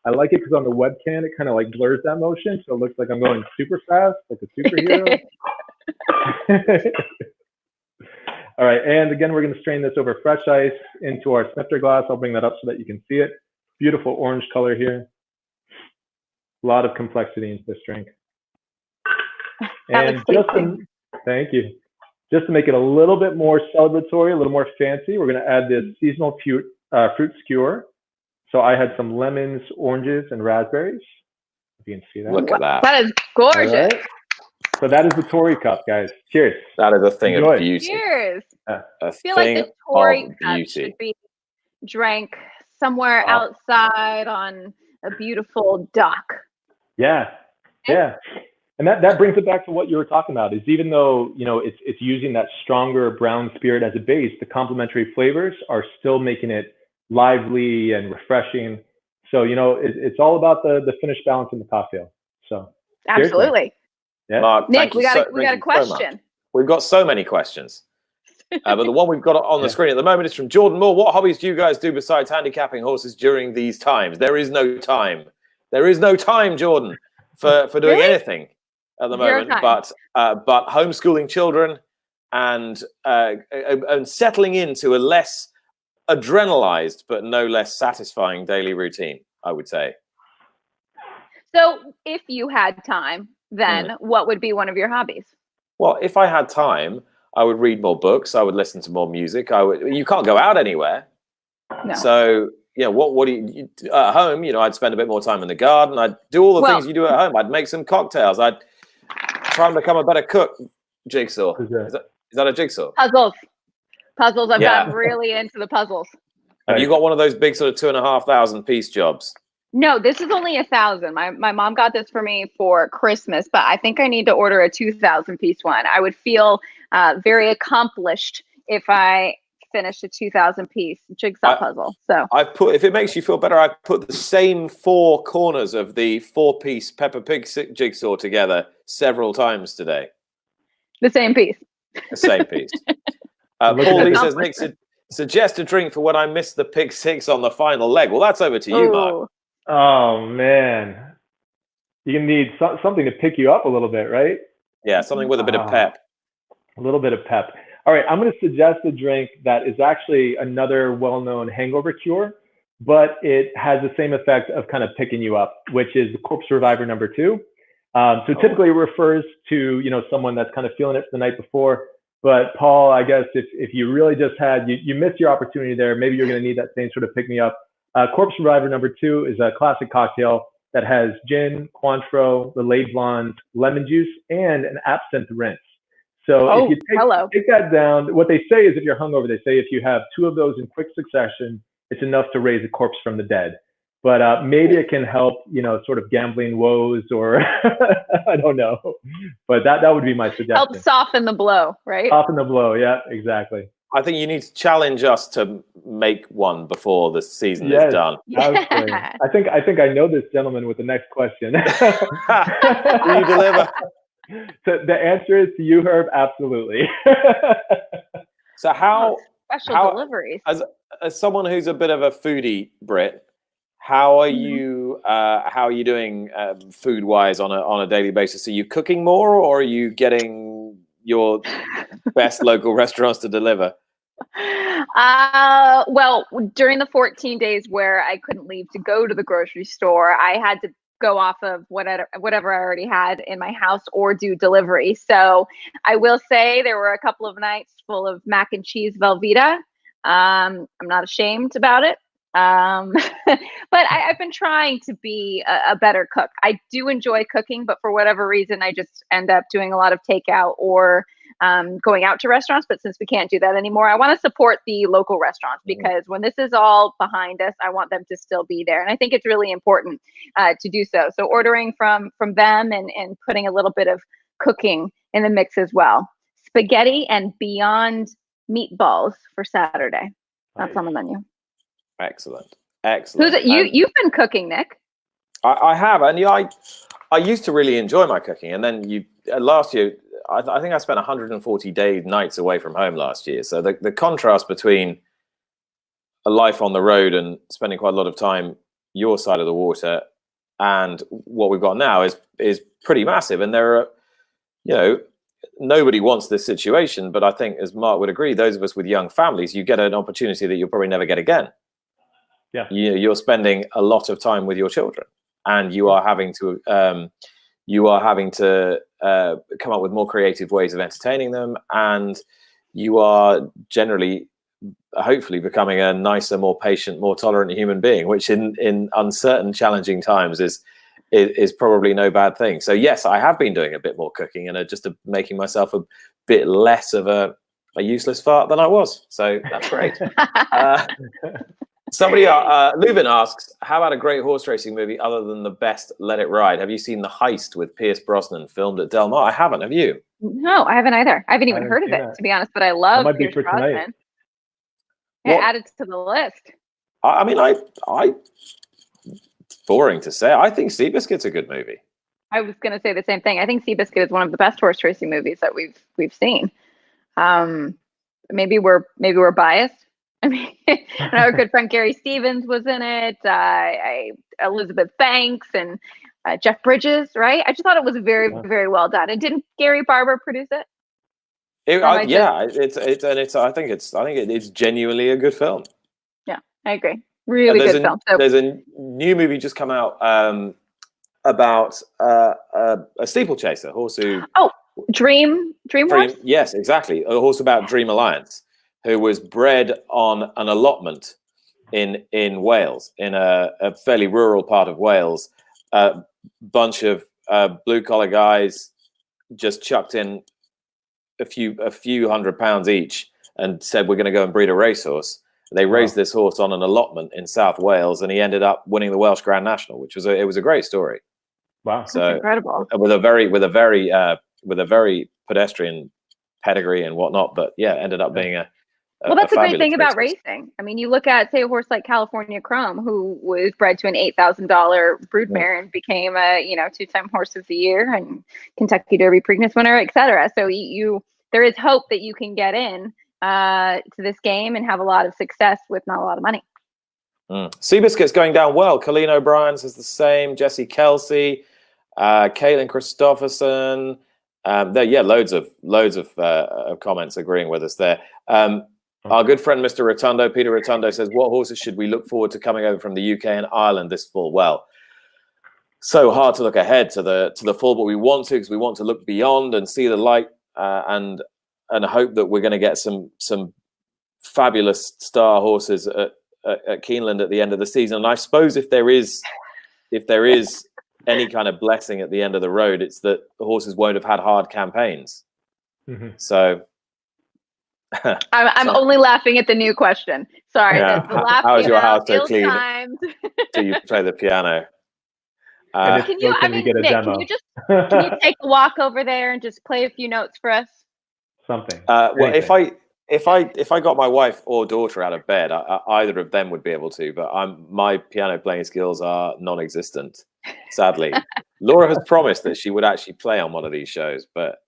I like it because on the webcam, it kind of like blurs that motion. So it looks like I'm going super fast, like a superhero. All right. And again, we're going to strain this over fresh ice into our snifter glass. I'll bring that up so that you can see it. Beautiful orange color here. A lot of complexity into this drink. That And looks tasty. thank you. Just to make it a little bit more celebratory, a little more fancy, we're going to add this seasonal fruit skewer. So I had some lemons, oranges, and raspberries. If you can see that. Look at that. That is gorgeous. All right. So that is the Tori Cup, guys. Cheers. That is a thing Enjoy. of beauty. Cheers. A I feel like thing the Tori of Cup beauty. should be drank somewhere Oh. outside on a beautiful dock. Yeah. And that brings it back to what you were talking about, is even though, it's using that stronger brown spirit as a base, the complementary flavors are still making it lively and refreshing. So, it's all about the finished balance in the cocktail. So Absolutely. Yeah. Mark, Nick, thank we you got so a much. question. We've got so many questions. But the one we've got on the screen at the moment is from Jordan Moore. What hobbies do you guys do besides handicapping horses during these times? There is no time. There is no time, Jordan, for doing Really? anything at the Zero moment. time. But homeschooling children and settling into a less adrenalized but no less satisfying daily routine, I would say. So if you had time, then what would be one of your hobbies? Well, if I had time, I would read more books. I would listen to more music. You can't go out anywhere. No. So, what do you at home? I'd spend a bit more time in the garden. I'd do all the things you do at home. I'd make some cocktails. I'd try and become a better cook. Jigsaw. Is that a jigsaw? Puzzles. I've gotten really into the puzzles. Have you got one of those big sort of 2,500 piece jobs? No, this is only 1,000. My mom got this for me for Christmas, but I think I need to order a 2,000 piece one. I would feel very accomplished if I finished a 2,000 piece jigsaw puzzle. So if it makes you feel better, I've put the same 4 corners of the 4-piece Peppa Pig jigsaw together several times today. The same piece. The same piece. Paul Lee says, Nick, suggest a drink for when I miss the Pig 6 on the final leg. Well, that's over to you, Mark. Oh, man. You need something to pick you up a little bit, right? Yeah, something with a bit of pep. A little bit of pep. All right, I'm going to suggest a drink that is actually another well-known hangover cure, but it has the same effect of kind of picking you up, which is the Corpse Reviver number 2. So typically it refers to, someone that's kind of feeling it the night before. But Paul, I guess if you really just you missed your opportunity there, maybe you're going to need that same sort of pick-me-up. Corpse Reviver number 2 is a classic cocktail that has gin, Cointreau, Lillet Blonde, lemon juice, and an absinthe rinse. So if you take that down, what they say is if you're hungover, they say if you have 2 of those in quick succession, it's enough to raise a corpse from the dead. But maybe it can help, sort of gambling woes or I don't know. But that would be my suggestion. Help soften the blow, right? Soften the blow. Yeah, exactly. I think you need to challenge us to make one before the season is done. I think I know this gentleman with the next question. Will you deliver? So the answer is to you, Herb. Absolutely. So special deliveries? As someone who's a bit of a foodie, Britt, how are you doing food wise on a daily basis? Are you cooking more, or are you getting your best local restaurants to deliver? Well, during the 14 days where I couldn't leave to go to the grocery store, I had to go off of whatever I already had in my house or do delivery. So I will say there were a couple of nights full of mac and cheese Velveeta. I'm not ashamed about it. But I've been trying to be a better cook. I do enjoy cooking, but for whatever reason, I just end up doing a lot of takeout or going out to restaurants. But since we can't do that anymore, I want to support the local restaurants because when this is all behind us, I want them to still be there. And I think it's really important to do so. So ordering from them and putting a little bit of cooking in the mix as well. Spaghetti and Beyond meatballs for Saturday. That's on the menu. Excellent. You've been cooking, Nick. I have, and I used to really enjoy my cooking, and then last year I think I spent 140 nights away from home last year. So the contrast between a life on the road and spending quite a lot of time your side of the water and what we've got now is pretty massive. And there are, nobody wants this situation, but I think, as Mark would agree, those of us with young families, you get an opportunity that you'll probably never get again. Yeah, you're spending a lot of time with your children. and you are having to come up with more creative ways of entertaining them, and you are generally, hopefully, becoming a nicer, more patient, more tolerant human being, which in uncertain, challenging times is probably no bad thing. So yes, I have been doing a bit more cooking and just making myself a bit less of a useless fart than I was. So that's great. Somebody, Lubin asks, how about a great horse racing movie other than the best Let It Ride? Have you seen The Heist with Pierce Brosnan, filmed at Del Mar? I haven't. Have you? No, I haven't either. I haven't even heard of it, to be honest, but I love Pierce Brosnan. Yeah, add it to the list. I mean, it's boring to say. I think Seabiscuit's a good movie. I was going to say the same thing. I think Seabiscuit is one of the best horse racing movies that we've seen. Maybe we're biased. I mean, our good friend Gary Stevens was in it. Elizabeth Banks and Jeff Bridges, right? I just thought it was very, very well done. And didn't Gary Barber produce it? I think it's genuinely a good film. Yeah, I agree. Really good film. So, there's a new movie just come out about a steeplechaser, a horse who. Oh, Dream Horse? Yes, exactly. A horse about Dream Alliance, who was bred on an allotment in Wales, in a fairly rural part of Wales. A bunch of blue collar guys just chucked in a few £100 each and said, we're going to go and breed a racehorse. They raised this horse on an allotment in South Wales, and he ended up winning the Welsh Grand National, which was a great story. Wow, so that's incredible. With a very pedestrian pedigree and whatnot, but yeah, ended up being that's a great thing about racing. I mean, you look at, say, a horse like California Chrome, who was bred to an $8,000 broodmare and became a 2-time horse of the year and Kentucky Derby Preakness winner, etc. So there is hope that you can get in to this game and have a lot of success with not a lot of money. Seabiscuit's going down well. Colleen O'Brien says the same. Jesse Kelsey, Caitlin Christopherson. Loads of comments agreeing with us there. Our good friend Mr. Rotundo, Peter Rotundo, says, what horses should we look forward to coming over from the UK and Ireland this fall? Well, so hard to look ahead to the fall, but we want to, because we want to look beyond and see the light and hope that we're going to get some fabulous star horses at Keeneland at the end of the season. And I suppose if there is any kind of blessing at the end of the road, it's that the horses won't have had hard campaigns. Mm-hmm. So I'm only laughing at the new question. Sorry. Yeah. How is your house so clean? Do you play the piano? Can you take a walk over there and just play a few notes for us? Something. Well, if I got my wife or daughter out of bed, either of them would be able to. But my piano playing skills are non-existent, sadly. Laura has promised that she would actually play on one of these shows, but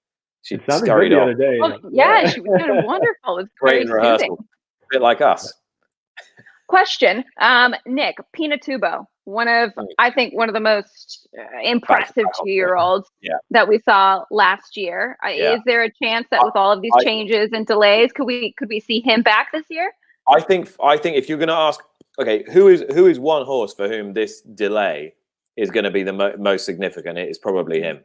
she scurried off. She was doing wonderful. It's great in rehearsal, a bit like us. Question, Nick, Pinatubo, I think one of the most impressive 2-year-olds that we saw last year. Is there a chance that with all of these changes and delays, could we see him back this year? I think if you're going to ask, okay, who is one horse for whom this delay is going to be the most significant, it is probably him.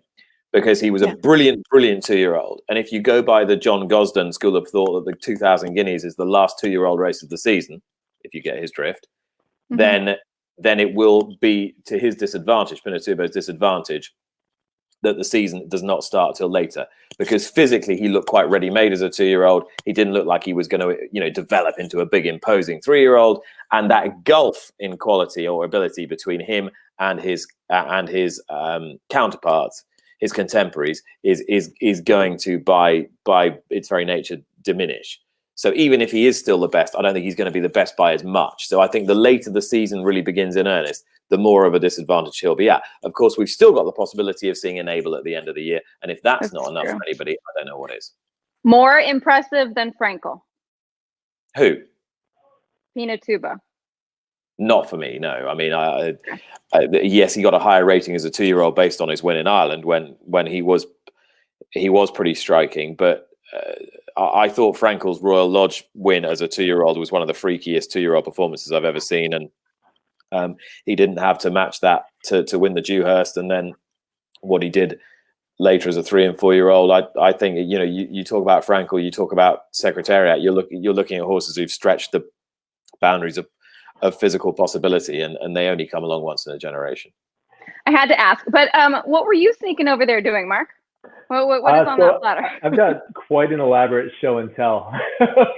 Because he was a brilliant 2-year-old. And if you go by the John Gosden school of thought that the 2000 Guineas is the last 2-year-old race of the season, if you get his drift, then it will be to his disadvantage, Pinatubo's disadvantage, that the season does not start till later. Because physically he looked quite ready-made as a 2-year-old. He didn't look like he was going to, develop into a big imposing 3-year-old. And that gulf in quality or ability between him and his counterparts, his contemporaries, is going to by its very nature diminish. So even if he is still the best, I don't think he's going to be the best by as much. So I think the later the season really begins in earnest, the more of a disadvantage he'll be at. Of course, we've still got the possibility of seeing Enable at the end of the year, and if that's not enough for anybody, I don't know what is. More impressive than Frankel. Who? Pinatubo. Not for me, no. I mean, yes, he got a higher rating as a 2-year-old based on his win in Ireland when he was pretty striking. But I thought Frankel's Royal Lodge win as a 2-year-old was one of the freakiest 2-year-old performances I've ever seen. And He didn't have to match that to win the Dewhurst, and then what he did later as a 3 and 4 year old. I think, you know, you talk about Frankel, you talk about Secretariat. You're looking at horses who've stretched the boundaries of physical possibility, and they only come along once in a generation. I had to ask, but what were you sneaking over there doing, Mark? What is on that platter? I've got quite an elaborate show and tell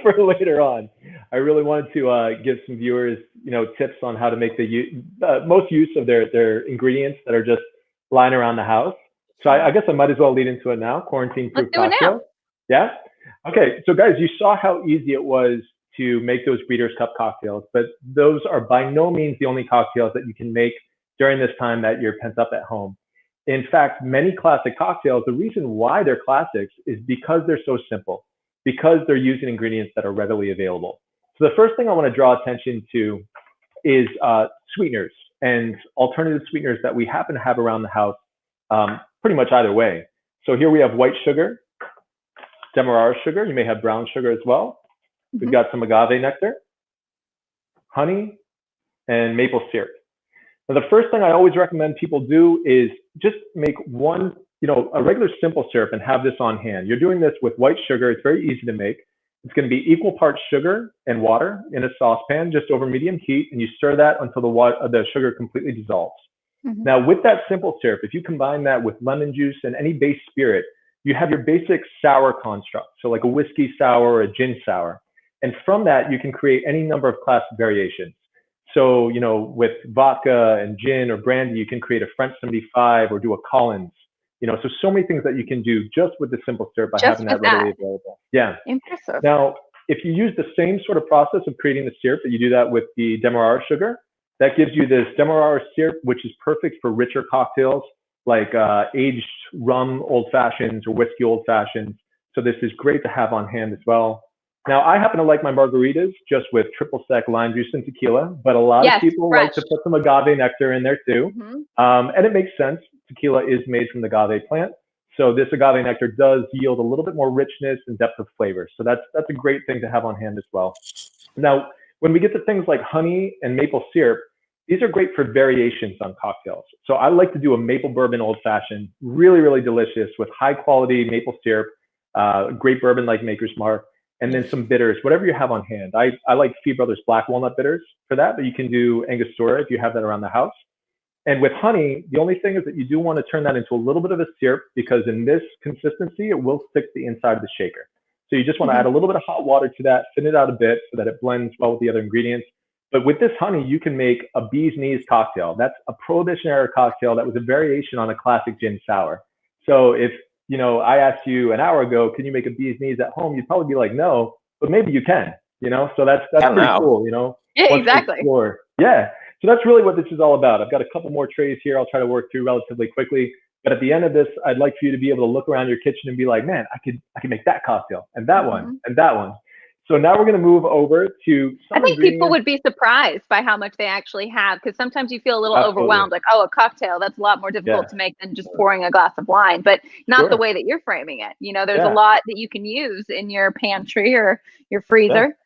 for later on. I really wanted to give some viewers, you know, tips on how to make the most use of their ingredients that are just lying around the house. So I guess I might as well lead into it now. Quarantine-proof cocktail. Yeah. Okay. So guys, you saw how easy it was to make those Breeders' Cup cocktails, but those are by no means the only cocktails that you can make during this time that you're pent up at home. In fact, many classic cocktails, the reason why they're classics is because they're so simple, because they're using ingredients that are readily available. So the first thing I want to draw attention to is sweeteners and alternative sweeteners that we happen to have around the house, pretty much either way. So here we have white sugar, demerara sugar. You may have brown sugar as well. We've got some agave nectar, honey, and maple syrup. Now, the first thing I always recommend people do is just make one, you know, a regular simple syrup and have this on hand. You're doing this with white sugar. It's very easy to make. It's going to be equal parts sugar and water in a saucepan, just over medium heat, and you stir that until the sugar completely dissolves. Now, with that simple syrup, if you combine that with lemon juice and any base spirit, you have your basic sour construct. So like a whiskey sour or a gin sour. And from that, you can create any number of classic variations. So, you know, with vodka and gin or brandy, you can create a French 75 or do a Collins. You know, so many things that you can do just with the simple syrup by having that readily available. Yeah. Impressive. Now, if you use the same sort of process of creating the syrup that you do that with the demerara sugar, that gives you this demerara syrup, which is perfect for richer cocktails like aged rum old fashions or whiskey old fashions. So this is great to have on hand as well. Now, I happen to like my margaritas just with triple sec lime juice and tequila, but a lot of people like to put some agave nectar in there too. And it makes sense. Tequila is made from the agave plant. So this agave nectar does yield a little bit more richness and depth of flavor. So that's a great thing to have on hand as well. Now, when we get to things like honey and maple syrup, these are great for variations on cocktails. So I like to do a maple bourbon old fashioned, really, really delicious with high quality maple syrup, great bourbon like Maker's Mark, and then some bitters, whatever you have on hand. I like Fee Brothers Black Walnut bitters for that, but you can do Angostura if you have that around the house. And with honey, the only thing is that you do want to turn that into a little bit of a syrup, because in this consistency, it will stick to the inside of the shaker. So you just want to add a little bit of hot water to that, thin it out a bit so that it blends well with the other ingredients. But with this honey, you can make a bee's knees cocktail. That's a Prohibition era cocktail that was a variation on a classic gin sour. So if, you know, I asked you an hour ago, can you make a bee's knees at home? You'd probably be like, no, but maybe you can, you know? So that's pretty cool, you know? Yeah, exactly. Yeah. So that's really what this is all about. I've got a couple more trays here I'll try to work through relatively quickly. But at the end of this, I'd like for you to be able to look around your kitchen and be like, man, I could make that cocktail and that one and that one. So now we're going to move over to some I think people would be surprised by how much they actually have, because sometimes you feel a little overwhelmed, like, oh, a cocktail, that's a lot more difficult to make than just pouring a glass of wine, but not the way that you're framing it. You know, there's a lot that you can use in your pantry or your freezer.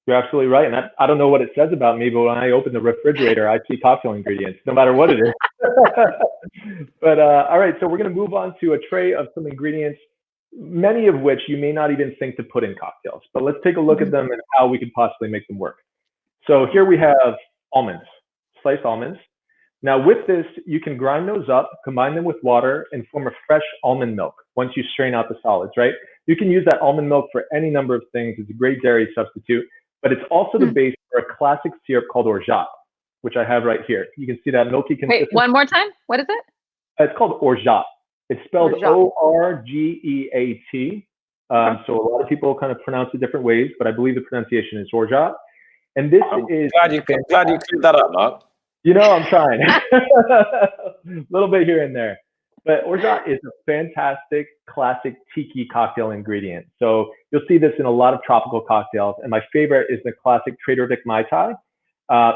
You're absolutely right. And I don't know what it says about me, but when I open the refrigerator, I see cocktail ingredients, no matter what it is. But all right, so we're going to move on to a tray of some ingredients, many of which you may not even think to put in cocktails. But let's take a look at them and how we could possibly make them work. So here we have almonds, sliced almonds. Now with this, you can grind those up, combine them with water, and form a fresh almond milk once you strain out the solids, right? You can use that almond milk for any number of things. It's a great dairy substitute, but it's also the base for a classic syrup called orgeat, which I have right here. You can see that milky consistency. Wait, one more time? What is it? It's called orgeat. It's spelled O-R-G-E-A-T. So a lot of people kind of pronounce it different ways, but I believe the pronunciation is orgeat. And this is... Glad you cleared that up, Mark. You know, I'm trying. A little bit here and there. But orgeat is a fantastic, classic tiki cocktail ingredient. So you'll see this in a lot of tropical cocktails. And my favorite is the classic Trader Vic Mai Tai.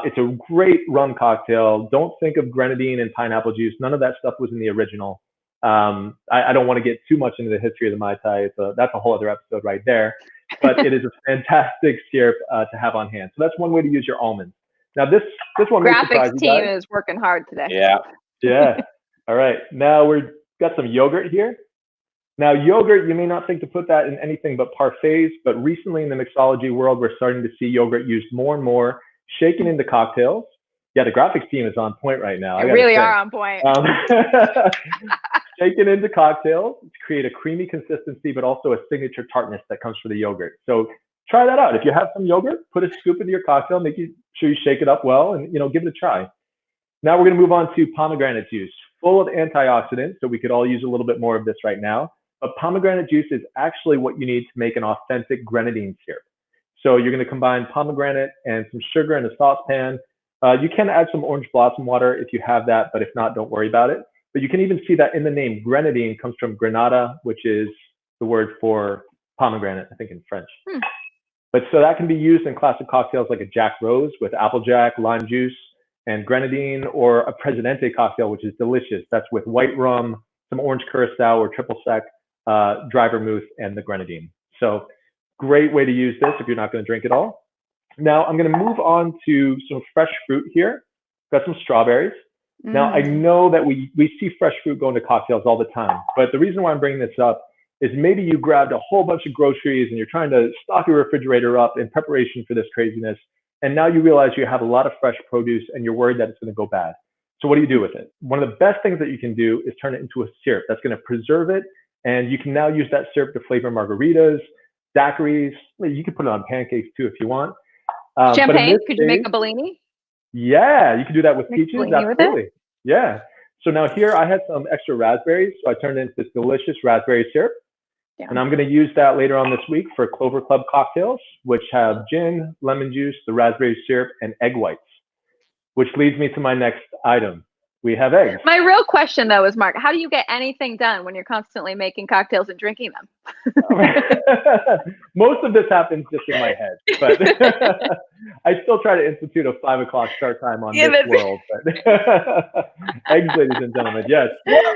It's a great rum cocktail. Don't think of grenadine and pineapple juice. None of that stuff was in the original. I don't want to get too much into the history of the Mai Tai. That's a whole other episode right there. But it is a fantastic syrup to have on hand. So that's one way to use your almonds. Now this one may surprise Graphics you team guys. is working hard today. Yeah. Yeah. All right. Now we've got some yogurt here. Now yogurt, you may not think to put that in anything but parfaits, but recently in the mixology world, we're starting to see yogurt used more and more, shaken into cocktails. Yeah, the graphics team is on point right now. They really are on point. Shaken into cocktails to create a creamy consistency, but also a signature tartness that comes from the yogurt. So try that out. If you have some yogurt, put a scoop into your cocktail, make sure you shake it up well, and give it a try. Now we're going to move on to pomegranate juice, full of antioxidants. So we could all use a little bit more of this right now. But pomegranate juice is actually what you need to make an authentic grenadine syrup. So you're going to combine pomegranate and some sugar in a saucepan. You can add some orange blossom water if you have that, but if not, don't worry about it. But you can even see that in the name. Grenadine comes from granada, which is the word for pomegranate, I think in French. But so that can be used in classic cocktails like a Jack Rose with applejack, lime juice, and grenadine, or a Presidente cocktail, which is delicious. That's with white rum, some orange curacao or triple sec, dry vermouth, and the grenadine. So great way to use this if you're not going to drink it all. Now I'm going to move on to some fresh fruit here. Got some strawberries. Now I know that we see fresh fruit go into cocktails all the time, but the reason why I'm bringing this up is maybe you grabbed a whole bunch of groceries and you're trying to stock your refrigerator up in preparation for this craziness. And now you realize you have a lot of fresh produce and you're worried that it's going to go bad. So what do you do with it? One of the best things that you can do is turn it into a syrup that's going to preserve it. And you can now use that syrup to flavor margaritas, daiquiris. You can put it on pancakes too if you want. Champagne? Could you make a Bellini? Yeah, you can do that with Make peaches. Bellini with Absolutely. Yeah. So now here I had some extra raspberries. So I turned it into this delicious raspberry syrup. Yeah. And I'm going to use that later on this week for Clover Club cocktails, which have gin, lemon juice, the raspberry syrup, and egg whites, which leads me to my next item. We have eggs. My real question, though, is, Mark, how do you get anything done when you're constantly making cocktails and drinking them? Most of this happens just in my head, but I still try to institute a 5 o'clock start time on this world. But eggs, ladies and gentlemen, yes.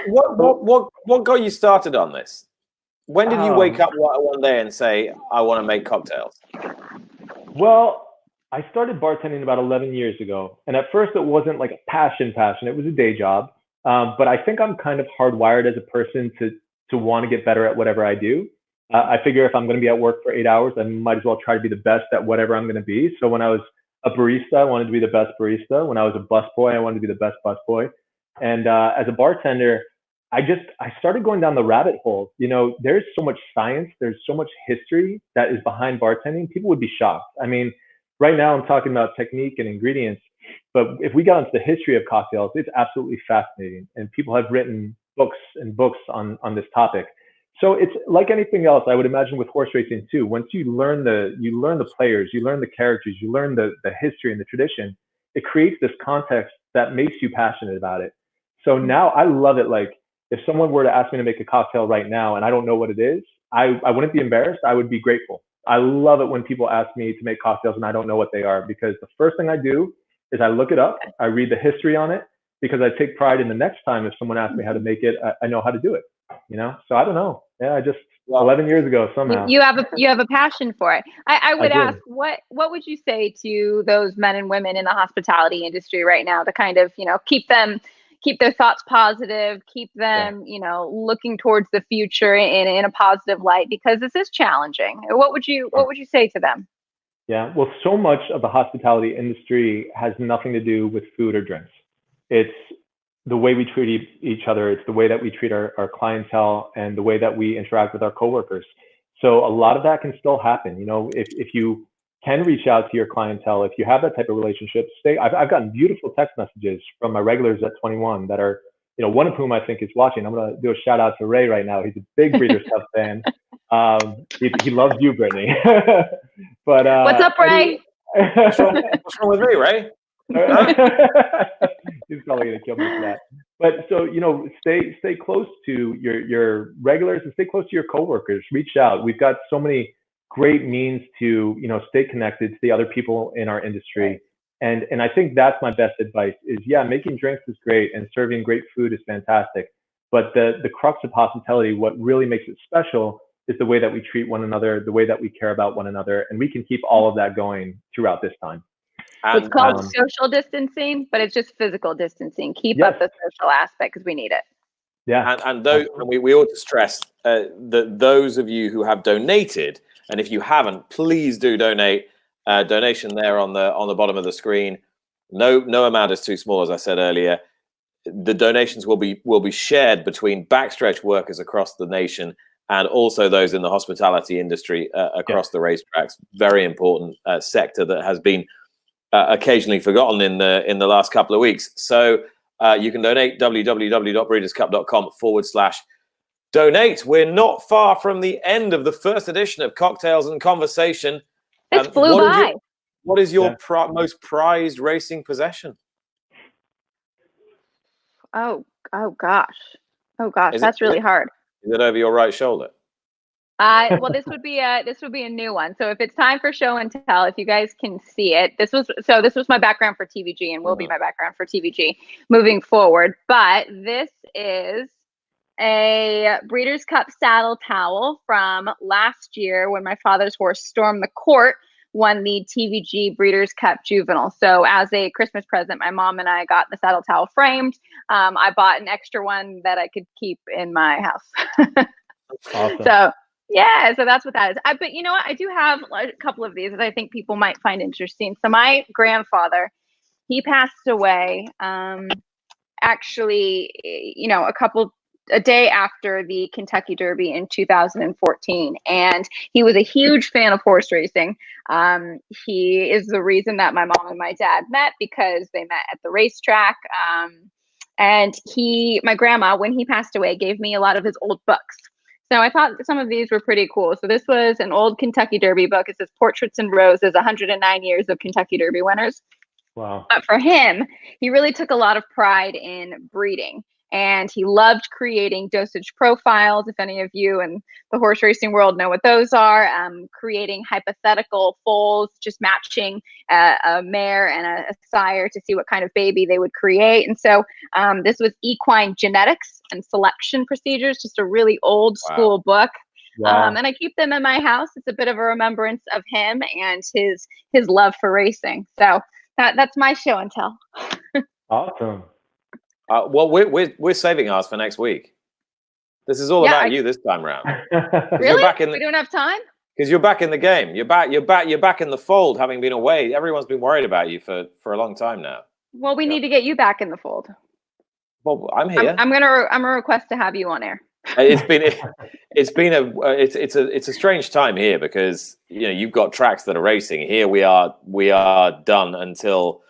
What got you started on this? When did you wake up one day and say, I want to make cocktails? Well, I started bartending about 11 years ago. And at first it wasn't like a passion. It was a day job. But I think I'm kind of hardwired as a person to want to get better at whatever I do. I figure if I'm going to be at work for 8 hours, I might as well try to be the best at whatever I'm going to be. So when I was a barista, I wanted to be the best barista. When I was a busboy, I wanted to be the best busboy. And as a bartender, I started going down the rabbit hole. There's so much science, there's so much history that is behind bartending. People would be shocked. I mean, right now I'm talking about technique and ingredients, but if we got into the history of cocktails, it's absolutely fascinating. And people have written books and books on this topic. So it's like anything else, I would imagine with horse racing too. Once you learn the players, you learn the characters, you learn the history and the tradition, it creates this context that makes you passionate about it. So now I love it. Like, if someone were to ask me to make a cocktail right now and I don't know what it is, I wouldn't be embarrassed. I would be grateful. I love it when people ask me to make cocktails and I don't know what they are, because the first thing I do is I look it up. I read the history on it, because I take pride in the next time if someone asks me how to make it, I know how to do it. So I don't know. Yeah, 11 years ago somehow. You have a passion for it. I would ask, what would you say to those men and women in the hospitality industry right now to kind of, keep their thoughts positive, keep them, looking towards the future in a positive light, because this is challenging. What would you say to them? Yeah, well, so much of the hospitality industry has nothing to do with food or drinks. It's the way we treat each other. It's the way that we treat our clientele and the way that we interact with our coworkers. So a lot of that can still happen. If you can reach out to your clientele, if you have that type of relationship, I've gotten beautiful text messages from my regulars at 21 that are, one of whom I think is watching. I'm going to do a shout out to Ray right now. He's a big Breeders' Cup fan. He loves you, Brittany. But what's up, Ray? What's wrong with me, Ray? He's probably going to kill me for that. But so, stay close to your regulars and stay close to your coworkers. Reach out. We've got so many great means to, stay connected to the other people in our industry. And I think that's my best advice is, making drinks is great and serving great food is fantastic. But the crux of hospitality, what really makes it special, is the way that we treat one another, the way that we care about one another. And we can keep all of that going throughout this time. It's And, called and social distancing, but it's just physical distancing. Keep Yes. up the social aspect because we need it. Yeah. and we ought to stress that those of you who have donated, and if you haven't, please do donate. Donation there on the bottom of the screen. No amount is too small, as I said earlier. The donations will be shared between Backstretch workers across the nation and also those in the hospitality industry across the racetracks. Very important sector that has been occasionally forgotten in the last couple of weeks. So you can donate www.breederscup.com/donate. We're not far from the end of the first edition of Cocktails and Conversation. It flew by. What is your most prized racing possession? Oh gosh. That's really hard. Is it over your right shoulder? Well, this would be a new one. So if it's time for show and tell, if you guys can see it, this was my background for TVG and will be my background for TVG moving forward. But this is a Breeders' Cup saddle towel from last year when my father's horse Storm the Court won the TVG Breeders' Cup Juvenile. So as a Christmas present, my mom and I got the saddle towel framed. I bought an extra one that I could keep in my house. Awesome. So that's what that is. But you know what? I do have a couple of these that I think people might find interesting. So my grandfather, he passed away actually, a day after the Kentucky Derby in 2014. And he was a huge fan of horse racing. He is the reason that my mom and my dad met, because they met at the racetrack. And my grandma, when he passed away, gave me a lot of his old books. So I thought some of these were pretty cool. So this was an old Kentucky Derby book. It says Portraits and Roses, 109 Years of Kentucky Derby Winners. Wow. But for him, he really took a lot of pride in breeding. And he loved creating dosage profiles. If any of you in the horse racing world know what those are, creating hypothetical foals, just matching a mare and a sire to see what kind of baby they would create. And so this was equine genetics and selection procedures, just a really old school book. Wow. And I keep them in my house. It's a bit of a remembrance of him and his love for racing. So that's my show and tell. Awesome. Well, we're saving ours for next week. This is all about you this time round. Really? We don't have time? Because you're back in the game. You're back in the fold, having been away. Everyone's been worried about you for a long time now. Well, we need to get you back in the fold. Well, I'm here. I'm gonna request to have you on air. It's a strange time here because you've got tracks that are racing. Here we are done until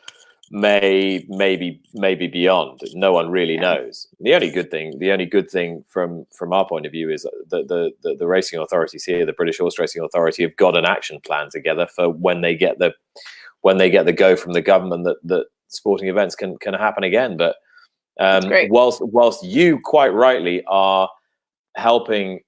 May, maybe beyond. No one really knows. The only good thing from our point of view is that the racing authorities here, the British Horse Racing Authority, have got an action plan together for when they get the go from the government that sporting events can happen again. But whilst you quite rightly are helping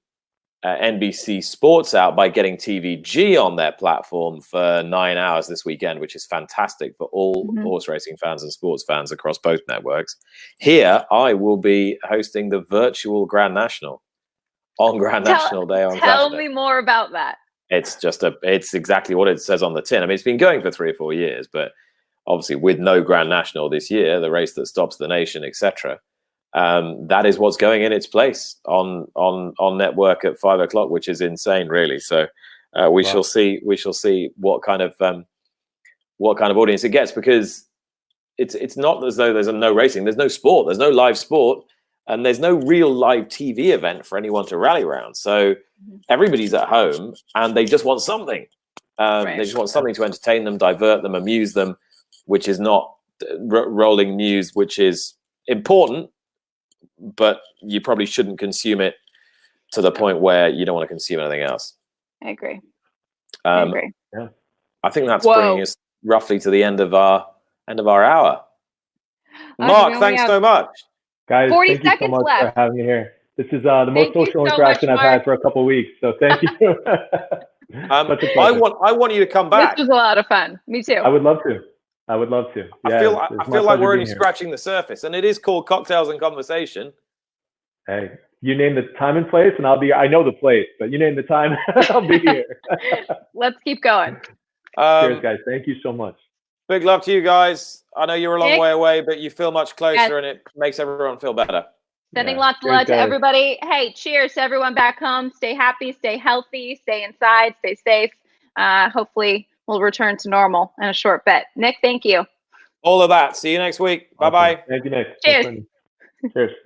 NBC Sports out by getting TVG on their platform for 9 hours this weekend, which is fantastic for all horse racing fans and sports fans across both networks. Here, I will be hosting the virtual Grand National on National Day on Saturday. Tell me more about that. It's exactly what it says on the tin. I mean, it's been going for 3 or 4 years, but obviously with no Grand National this year, the race that stops the nation, etc. That is what's going in its place on network at 5 o'clock, which is insane, really. So we shall see what kind of audience it gets, because it's not as though there's no racing, there's no sport, there's no live sport, and there's no real live TV event for anyone to rally around. So everybody's at home and they just want something. They just want something to entertain them, divert them, amuse them, which is not rolling news, which is important, but you probably shouldn't consume it to the point where you don't want to consume anything else. I agree. Yeah. I think that's bringing us roughly to the end of our hour. Mark, thanks so much. Guys, 40 thank you so seconds much left. for having me here. This is the most social interaction I've had for a couple of weeks, so thank you. I want you to come back. This was a lot of fun. Me too. I would love to. Yeah, I feel like we're only scratching the surface, and it is called Cocktails and Conversation. Hey, you name the time and place, and I'll be. I know the place, but you name the time, I'll be here. Let's keep going. Cheers, guys. Thank you so much. Big love to you guys. I know you're a long Nick? way away, but you feel much closer, Yes. and it makes everyone feel better. Sending Yeah. lots of Cheers, love to guys. everybody. Hey, cheers to everyone back home. Stay happy, stay healthy, stay inside, stay safe. Hopefully we'll return to normal in a short bit. Nick, thank you. All of that. See you next week. Awesome. Bye-bye. Thank you, Nick. Cheers. Thanks, Brittany. Cheers.